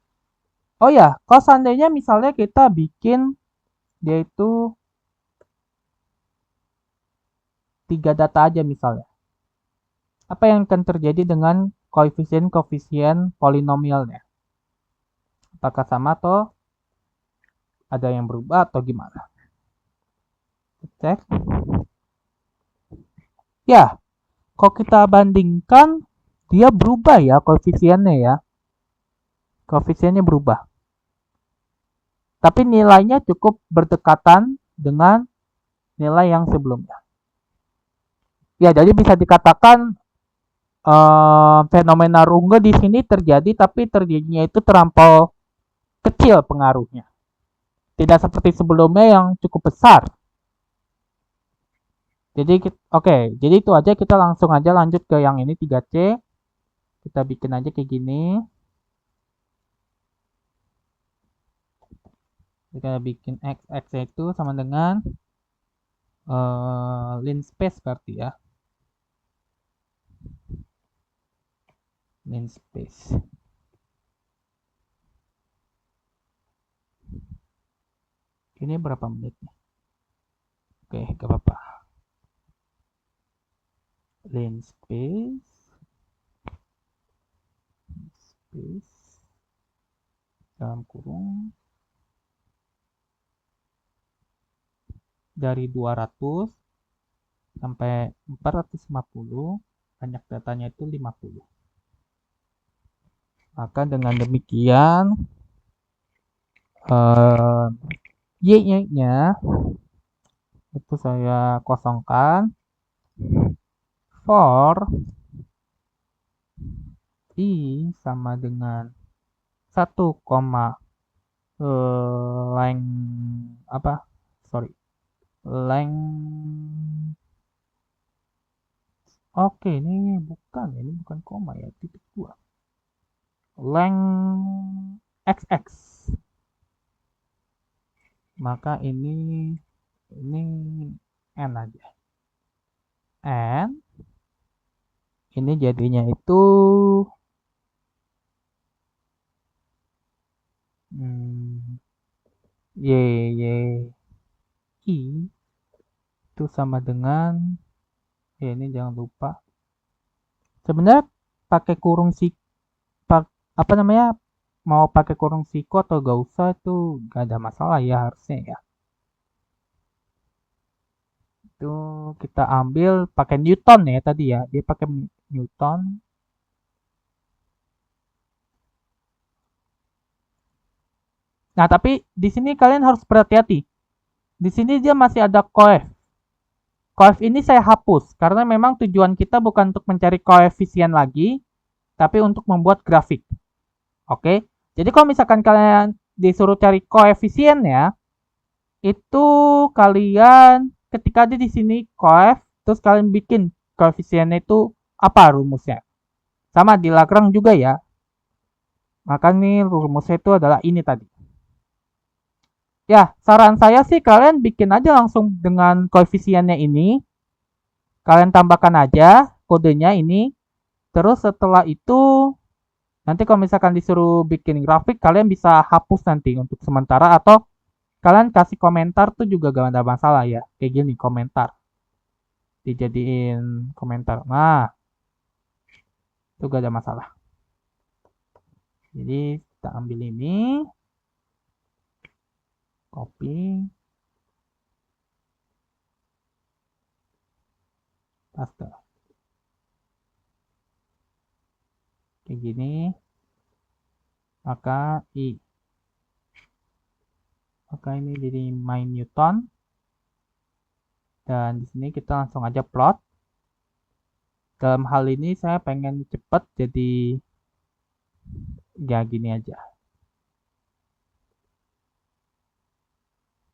Oh ya, kalau seandainya misalnya kita bikin dia itu 3 data aja misalnya. Apa yang akan terjadi dengan koefisien-koefisien polinomialnya? Apakah sama atau ada yang berubah atau gimana? Cek. Ya, kalau kita bandingkan dia berubah ya koefisiennya ya. Koefisiennya berubah. Tapi nilainya cukup berdekatan dengan nilai yang sebelumnya. Ya, jadi bisa dikatakan fenomena Runge di sini terjadi, tapi terjadinya itu terlampau kecil pengaruhnya. Tidak seperti sebelumnya yang cukup besar. Jadi oke, jadi itu aja, kita langsung aja lanjut ke yang ini 3C. Kita bikin aja kayak gini. Kita bikin x itu sama dengan linspace berarti ya. Linspace. Ini berapa menit nih? Oke, gak apa-apa. Linspace. Space. Dalam kurung. Dari 200 sampai 450, banyak datanya itu 50. Maka dengan demikian y-nya itu saya kosongkan for i sama dengan 1, length apa? Sorry. Length. Oke, ini bukan koma ya, titik 2. Length xx. Maka ini n aja. N ini jadinya itu y i itu sama dengan ini jangan lupa. Sebenarnya pakai kurung si apa namanya, mau pakai kurung siko atau gak usah itu gak ada masalah ya harusnya ya. Itu kita ambil pakai Newton ya tadi ya, dia pakai Newton. Nah, tapi di sini kalian harus berhati-hati. Di sini dia masih ada coef. Coef ini saya hapus karena memang tujuan kita bukan untuk mencari koefisien lagi, tapi untuk membuat grafik. Oke. Jadi kalau misalkan kalian disuruh cari koefisien ya, itu kalian ketika ada di sini coef, terus kalian bikin koefisiennya itu apa rumusnya. Sama di Lagrange juga ya. Maka nih rumusnya itu adalah ini tadi. Ya, saran saya sih kalian bikin aja langsung dengan koefisiennya ini. Kalian tambahkan aja kodenya ini. Terus setelah itu nanti kalau misalkan disuruh bikin grafik kalian bisa hapus nanti untuk sementara atau kalian kasih komentar tuh juga gak ada masalah ya. Kayak gini komentar. Dijadiin komentar. Nah, itu gak ada masalah. Jadi kita ambil ini. Copy. Paste. Kayak gini. Maka ini jadi my Newton. Dan di sini kita langsung aja plot. Dalam hal ini saya pengen cepet jadi ya gini aja.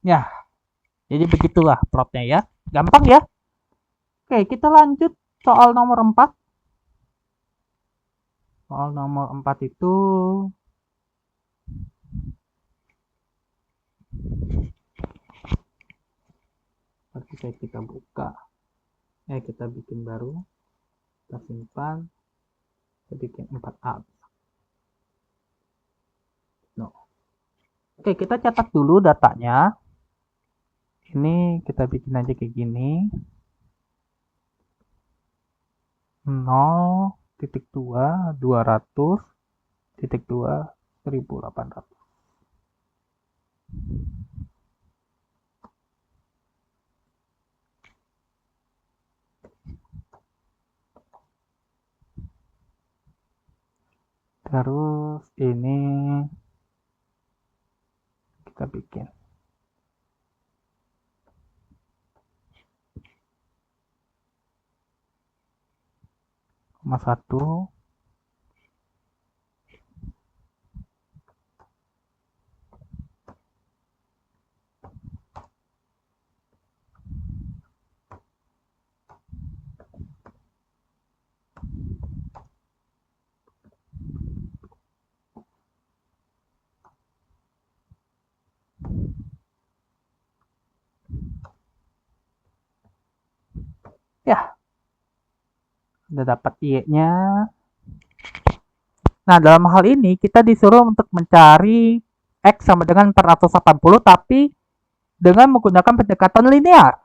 Ya, jadi begitulah plotnya ya. Gampang ya. Oke, kita lanjut soal nomor 4. Soal nomor 4 itu nanti kita buka. Kita bikin baru. Kita simpan. Kita bikin 4A. No. Oke, kita catat dulu datanya. Ini kita bikin aja kayak gini. 0.2 200.2 1800. Terus ini kita bikin 1. Ya, udah dapat Y-nya. Nah, dalam hal ini kita disuruh untuk mencari X sama dengan 480 tapi dengan menggunakan pendekatan linear.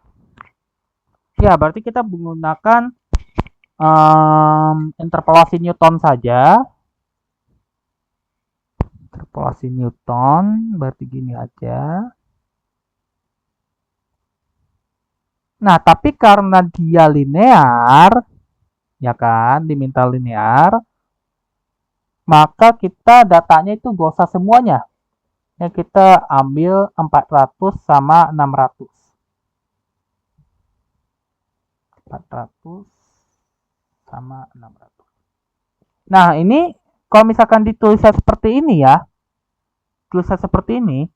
Ya, berarti kita menggunakan interpolasi Newton saja. Interpolasi Newton, berarti gini aja. Nah, tapi karena dia linear, ya kan, diminta linear, maka kita datanya itu gak usah semuanya. Ya, kita ambil 400 sama 600. 400 sama 600. Nah, ini kalau misalkan ditulisnya seperti ini ya, tulisan seperti ini,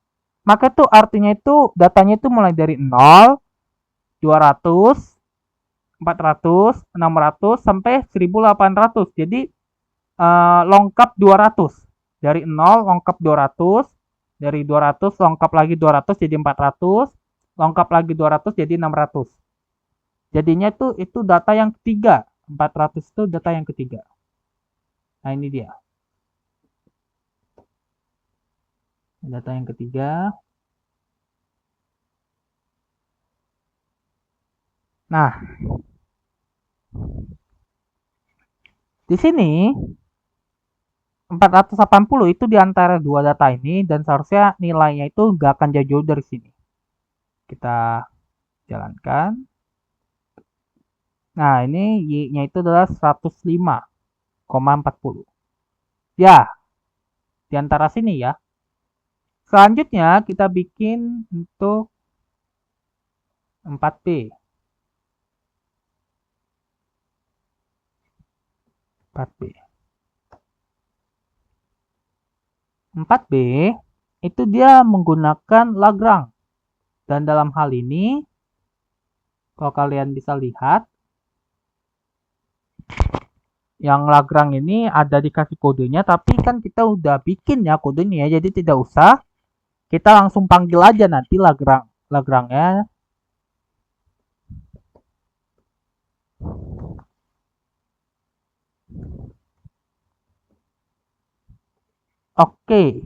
maka itu artinya itu datanya itu mulai dari 0, 200, 400, 600 sampai 1800. Jadi lengkap 200. Dari 0 lengkap 200, dari 200 lengkap lagi 200 jadi 400, lengkap lagi 200 jadi 600. Jadinya itu data yang ketiga. 400 itu data yang ketiga. Nah, ini dia. Data yang ketiga. Nah, di sini 480 itu di antara dua data ini dan seharusnya nilainya itu nggak akan jauh-jauh dari sini. Kita jalankan. Nah, ini Y-nya itu adalah 105,40. Ya, di antara sini ya. Selanjutnya kita bikin untuk 4B. 4B. 4B itu dia menggunakan Lagrange. Dan dalam hal ini, kalau kalian bisa lihat, yang Lagrange ini ada dikasih kodenya, tapi kan kita udah bikin ya kodenya, jadi tidak usah. Kita langsung panggil aja nanti Lagrange-nya. Oke.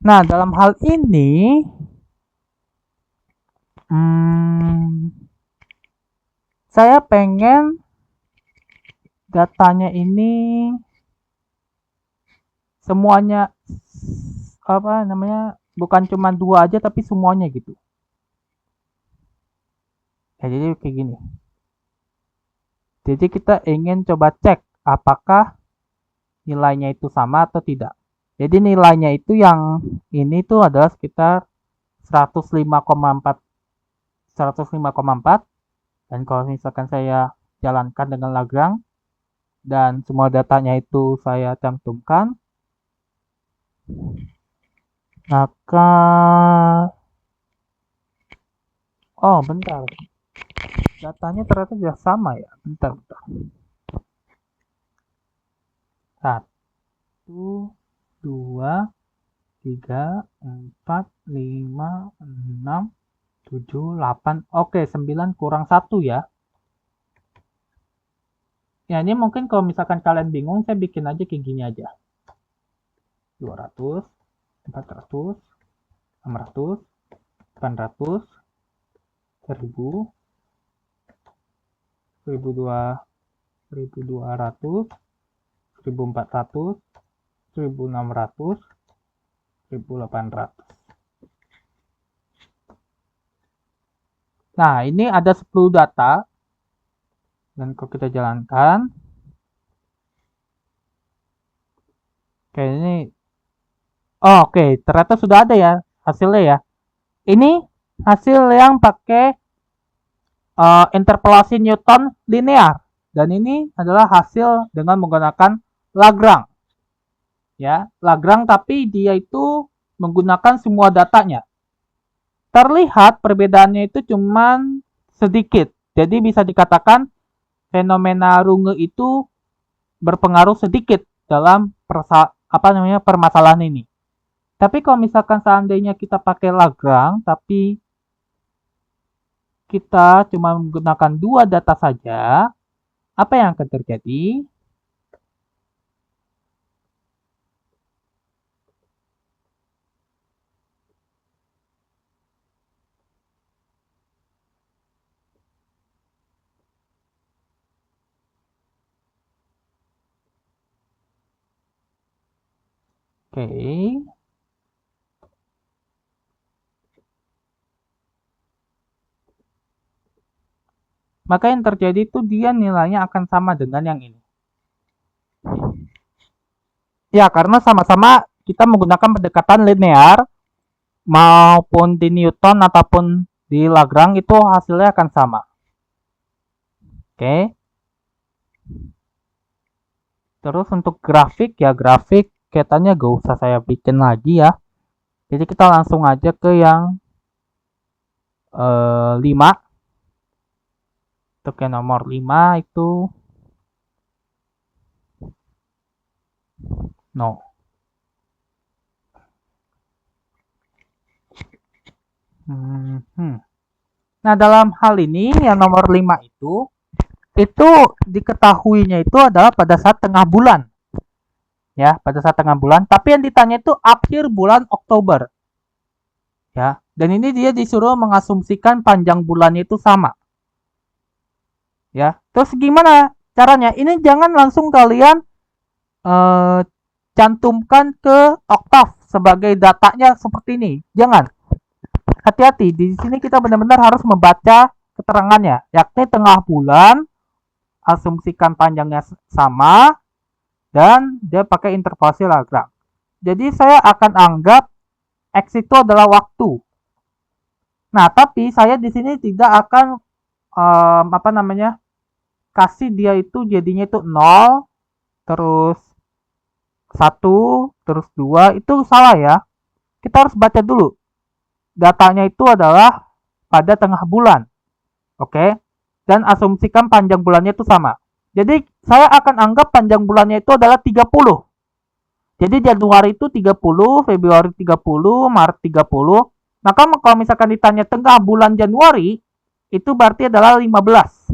Nah, dalam hal ini saya pengen datanya ini semuanya apa namanya, bukan cuma 2 aja tapi semuanya gitu. Ya, jadi kayak gini. Jadi kita ingin coba cek apakah nilainya itu sama atau tidak. Jadi nilainya itu yang ini tuh adalah sekitar 105,4 dan kalau misalkan saya jalankan dengan Lagrange dan semua datanya itu saya cantumkan, maka bentar, datanya ternyata sudah sama ya. Bentar. 1, 2, 3, 4, 5, 6, 7, 8. Oke, 9 kurang 1 ya. Ya, ini mungkin kalau misalkan kalian bingung, saya bikin aja kayak gini aja. 200, 400, 600, 800, 1000, 1200, 1400, 1600, 1800. Nah, ini ada 10 data. Dan kalau kita jalankan, kayak ini. Oke, ternyata sudah ada ya hasilnya ya. Ini hasil yang pakai interpolasi Newton linear. Dan ini adalah hasil dengan menggunakan Lagrange. Ya, Lagrange tapi dia itu menggunakan semua datanya. Terlihat perbedaannya itu cuman sedikit. Jadi bisa dikatakan fenomena Runge itu berpengaruh sedikit dalam permasalahan ini. Tapi kalau misalkan seandainya kita pakai Lagrange, tapi kita cuma menggunakan dua data saja, apa yang akan terjadi? Oke. Maka yang terjadi itu dia nilainya akan sama dengan yang ini. Ya, karena sama-sama kita menggunakan pendekatan linear maupun di Newton ataupun di Lagrange itu hasilnya akan sama. Oke. Terus untuk grafik ya grafik kaitannya gak usah saya bikin lagi ya. Jadi kita langsung aja ke yang 5. Untuk yang nomor 5 itu no. Nah, dalam hal ini yang nomor 5 itu diketahuinya itu adalah pada saat tengah bulan. Ya, pada saat tengah bulan, tapi yang ditanya itu akhir bulan Oktober. Ya, dan ini dia disuruh mengasumsikan panjang bulannya itu sama. Ya, terus gimana caranya? Ini jangan langsung kalian cantumkan ke oktav sebagai datanya seperti ini. Jangan. Hati-hati, di sini kita benar-benar harus membaca keterangannya, yakni tengah bulan, asumsikan panjangnya sama, dan dia pakai interpolasi Lagrange. Jadi saya akan anggap X itu adalah waktu. Nah, tapi saya di sini tidak akan kasih dia itu jadinya itu 0, terus 1, terus 2, itu salah ya. Kita harus baca dulu. Datanya itu adalah pada tengah bulan. Oke? Dan asumsikan panjang bulannya itu sama. Jadi saya akan anggap panjang bulannya itu adalah 30. Jadi Januari itu 30, Februari 30, Maret 30. Maka kalau misalkan ditanya tengah bulan Januari, itu berarti adalah 15.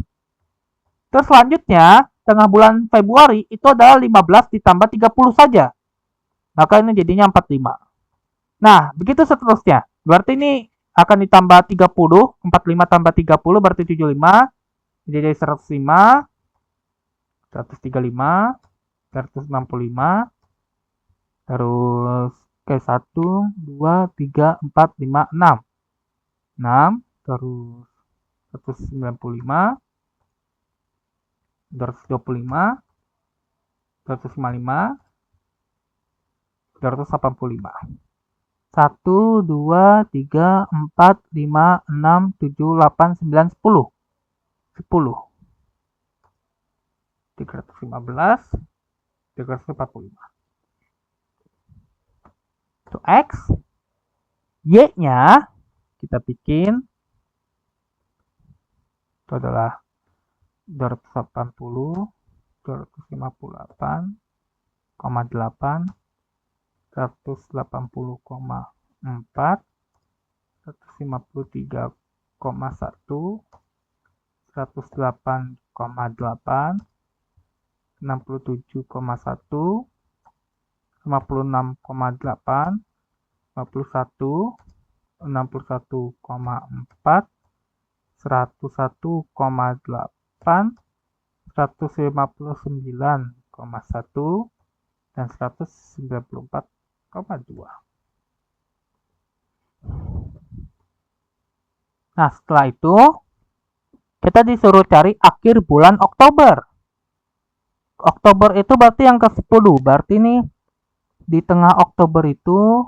Terus selanjutnya, tengah bulan Februari itu adalah 15 ditambah 30 saja. Maka ini jadinya 45. Nah, begitu seterusnya. Berarti ini akan ditambah 30, 45 tambah 30 berarti 75. Jadi 105, 135, 165, terus ke 1, 2, 3, 4, 5, 6. 6, terus 195, 225, 255, 285. 1, 2, 3, 4, 5, 6, 7, 8, 9, 10. 10. 315, 345. Itu X. Y-nya kita bikin itu adalah 280, 258,8, 180,4, 153,1, 108,8, 67,1, 56,8, 51, 61,4, 101,8, 159,1, dan 194,2. Nah, setelah itu kita disuruh cari akhir bulan Oktober. Oktober itu berarti yang ke-10. Berarti ini di tengah Oktober itu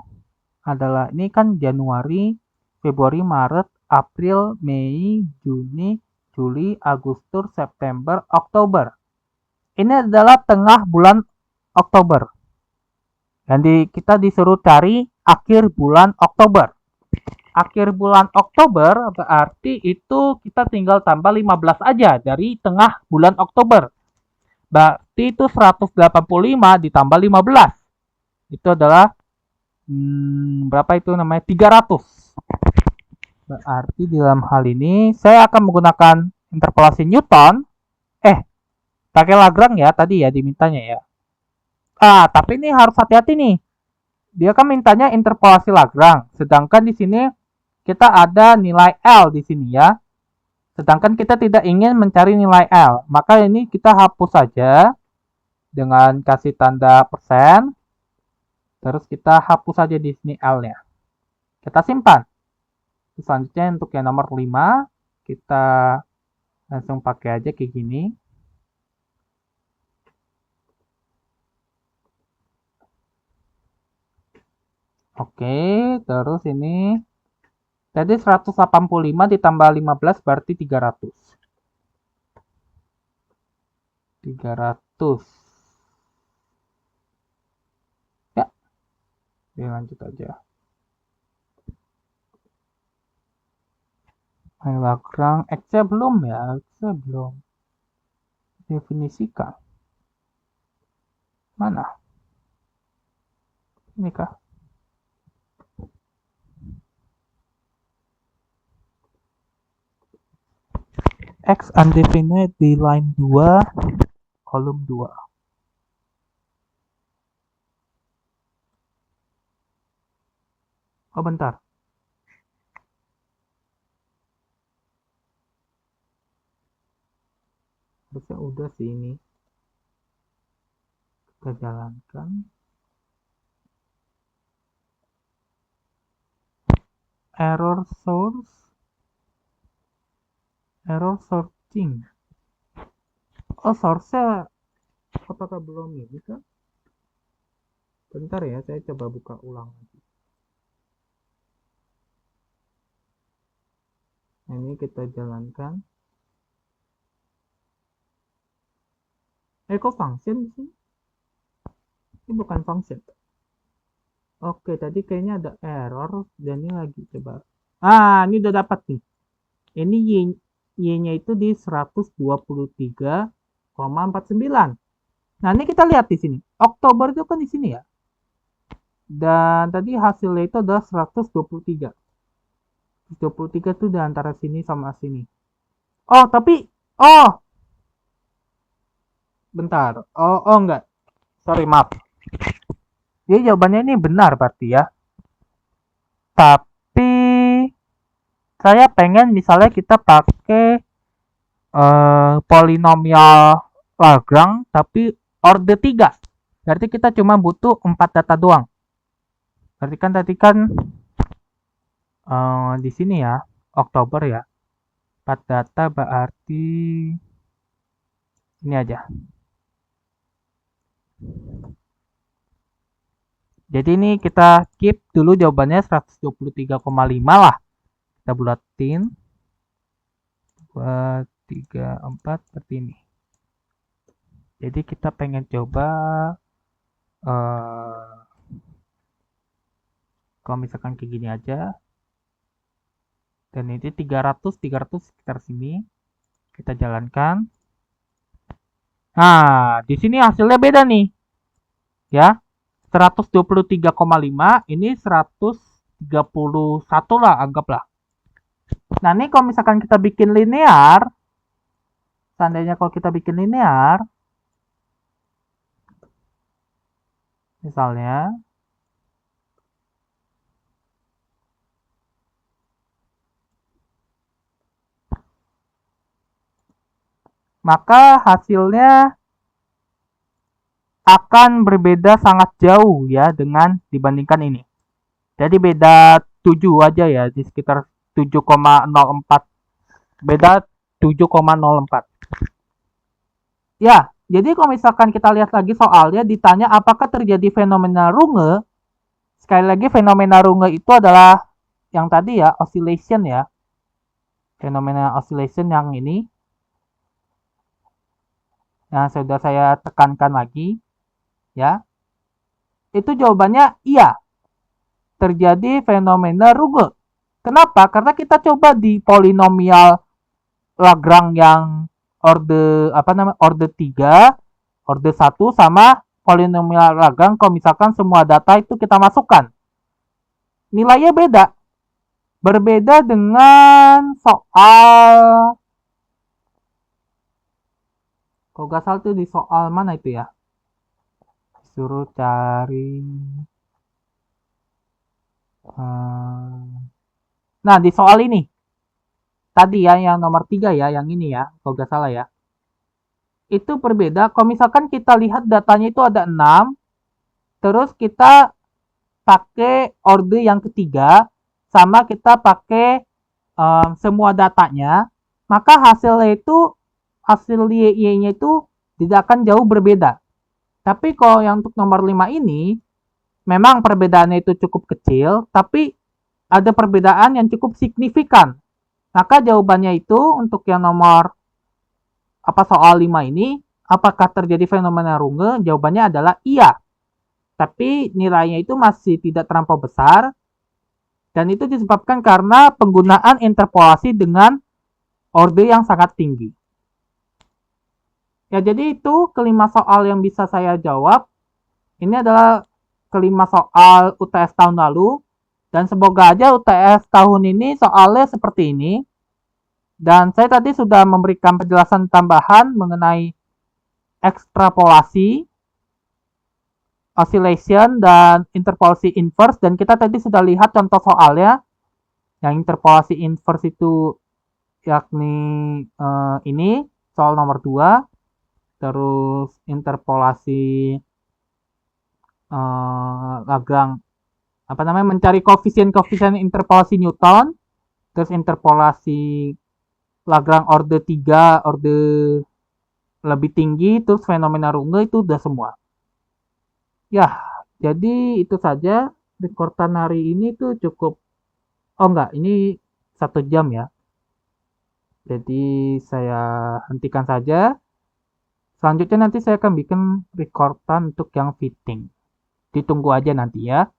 adalah ini kan Januari, Februari, Maret, April, Mei, Juni, Juli, Agustus, September, Oktober. Ini adalah tengah bulan Oktober. Dan kita disuruh cari akhir bulan Oktober. Akhir bulan Oktober berarti itu kita tinggal tambah 15 aja dari tengah bulan Oktober. Berarti itu 185 ditambah 15. Itu adalah berapa itu namanya? 300. Berarti di dalam hal ini saya akan menggunakan interpolasi Newton. Pakai Lagrange ya tadi ya dimintanya ya. Tapi ini harus hati-hati nih. Dia kan mintanya interpolasi Lagrange, sedangkan di sini kita ada nilai L di sini ya. Sedangkan kita tidak ingin mencari nilai L, maka ini kita hapus saja dengan kasih tanda persen. Terus kita hapus saja di sini L-nya. Kita simpan. Selanjutnya untuk yang nomor 5, kita langsung pakai aja kayak gini. Oke, terus ini tadi 185 ditambah 15 berarti 300. 300. Ya. Oke, lanjut aja. Lagrange X-nya belum ya, X-nya belum. Definisikan. Mana? Ini kah? X undefined di line 2, kolom 2. Oh, bentar. Harusnya udah sih ini. Kita jalankan. Error source. Error sorting. Oh, source-nya apakah belum ini kan? Bentar ya, saya coba buka ulang lagi. Nah, ini kita jalankan. Kok function di sini? Ini bukan function. Oke, tadi kayaknya ada error dan ini lagi coba. Ini udah dapat nih. Ini Y-nya itu di 123,49. Nah, ini kita lihat di sini. Oktober itu kan di sini ya. Dan tadi hasilnya itu adalah 123. 123 itu di antara sini sama sini. Bentar. Enggak. Sorry, maaf. Jadi jawabannya ini benar berarti ya. Tapi saya pengen misalnya kita pakai polinomial Lagrange tapi order 3. Berarti kita cuma butuh 4 data doang. Berarti kan tadi kan di sini ya, Oktober ya. 4 data berarti ini aja. Jadi ini kita keep dulu jawabannya 123,5 lah. Kita bulatin. 2, 3, 4 seperti ini. Jadi kita pengen coba kalau misalkan kayak gini aja. Dan ini 300 sekitar sini. Kita jalankan. Nah, di sini hasilnya beda nih. Ya. 123,5 ini 131 lah anggaplah. Nah, ini kalau misalkan kita bikin linear, seandainya kalau kita bikin linear, misalnya maka hasilnya akan berbeda sangat jauh ya dengan dibandingkan ini. Jadi beda 7 aja ya, di sekitar 7,04. Beda 7,04. Ya, jadi kalau misalkan kita lihat lagi soalnya ditanya apakah terjadi fenomena Runge. Sekali lagi fenomena Runge itu adalah yang tadi ya, oscillation ya. Fenomena oscillation yang ini Nah, sudah saya tekankan lagi, ya. Itu jawabannya iya, terjadi fenomena Runge. Kenapa? Karena kita coba di polinomial Lagrange yang orde 3, orde 1 sama polinomial Lagrange kalau misalkan semua data itu kita masukkan. Nilainya beda. Berbeda dengan soal, kalau nggak salah tuh di soal mana itu ya? Suruh cari. Nah, di soal ini. Tadi ya, yang nomor 3 ya, yang ini ya, kalau nggak salah ya. Itu berbeda, kalau misalkan kita lihat datanya itu ada 6, terus kita pakai orde yang ketiga, sama kita pakai semua datanya, maka hasil Y-nya itu tidak akan jauh berbeda. Tapi kalau yang untuk nomor 5 ini, memang perbedaannya itu cukup kecil, tapi ada perbedaan yang cukup signifikan. Maka jawabannya itu untuk yang nomor soal 5 ini, apakah terjadi fenomena Runge? Jawabannya adalah iya. Tapi nilainya itu masih tidak terlampau besar, dan itu disebabkan karena penggunaan interpolasi dengan orde yang sangat tinggi. Ya, jadi itu kelima soal yang bisa saya jawab. Ini adalah kelima soal UTS tahun lalu. Dan semoga aja UTS tahun ini soalnya seperti ini. Dan saya tadi sudah memberikan penjelasan tambahan mengenai ekstrapolasi, oscillation, dan interpolasi inverse. Dan kita tadi sudah lihat contoh soalnya. Yang interpolasi inverse itu yakni ini, soal nomor 2. Terus interpolasi Lagrange, mencari koefisien interpolasi Newton, terus interpolasi Lagrange orde 3, orde lebih tinggi, terus fenomena Runge, itu udah semua. Ya, jadi itu saja rekordan hari ini tuh cukup. Oh enggak, ini 1 jam ya. Jadi saya hentikan saja. Selanjutnya nanti saya akan bikin rekordan untuk yang fitting. Ditunggu aja nanti ya.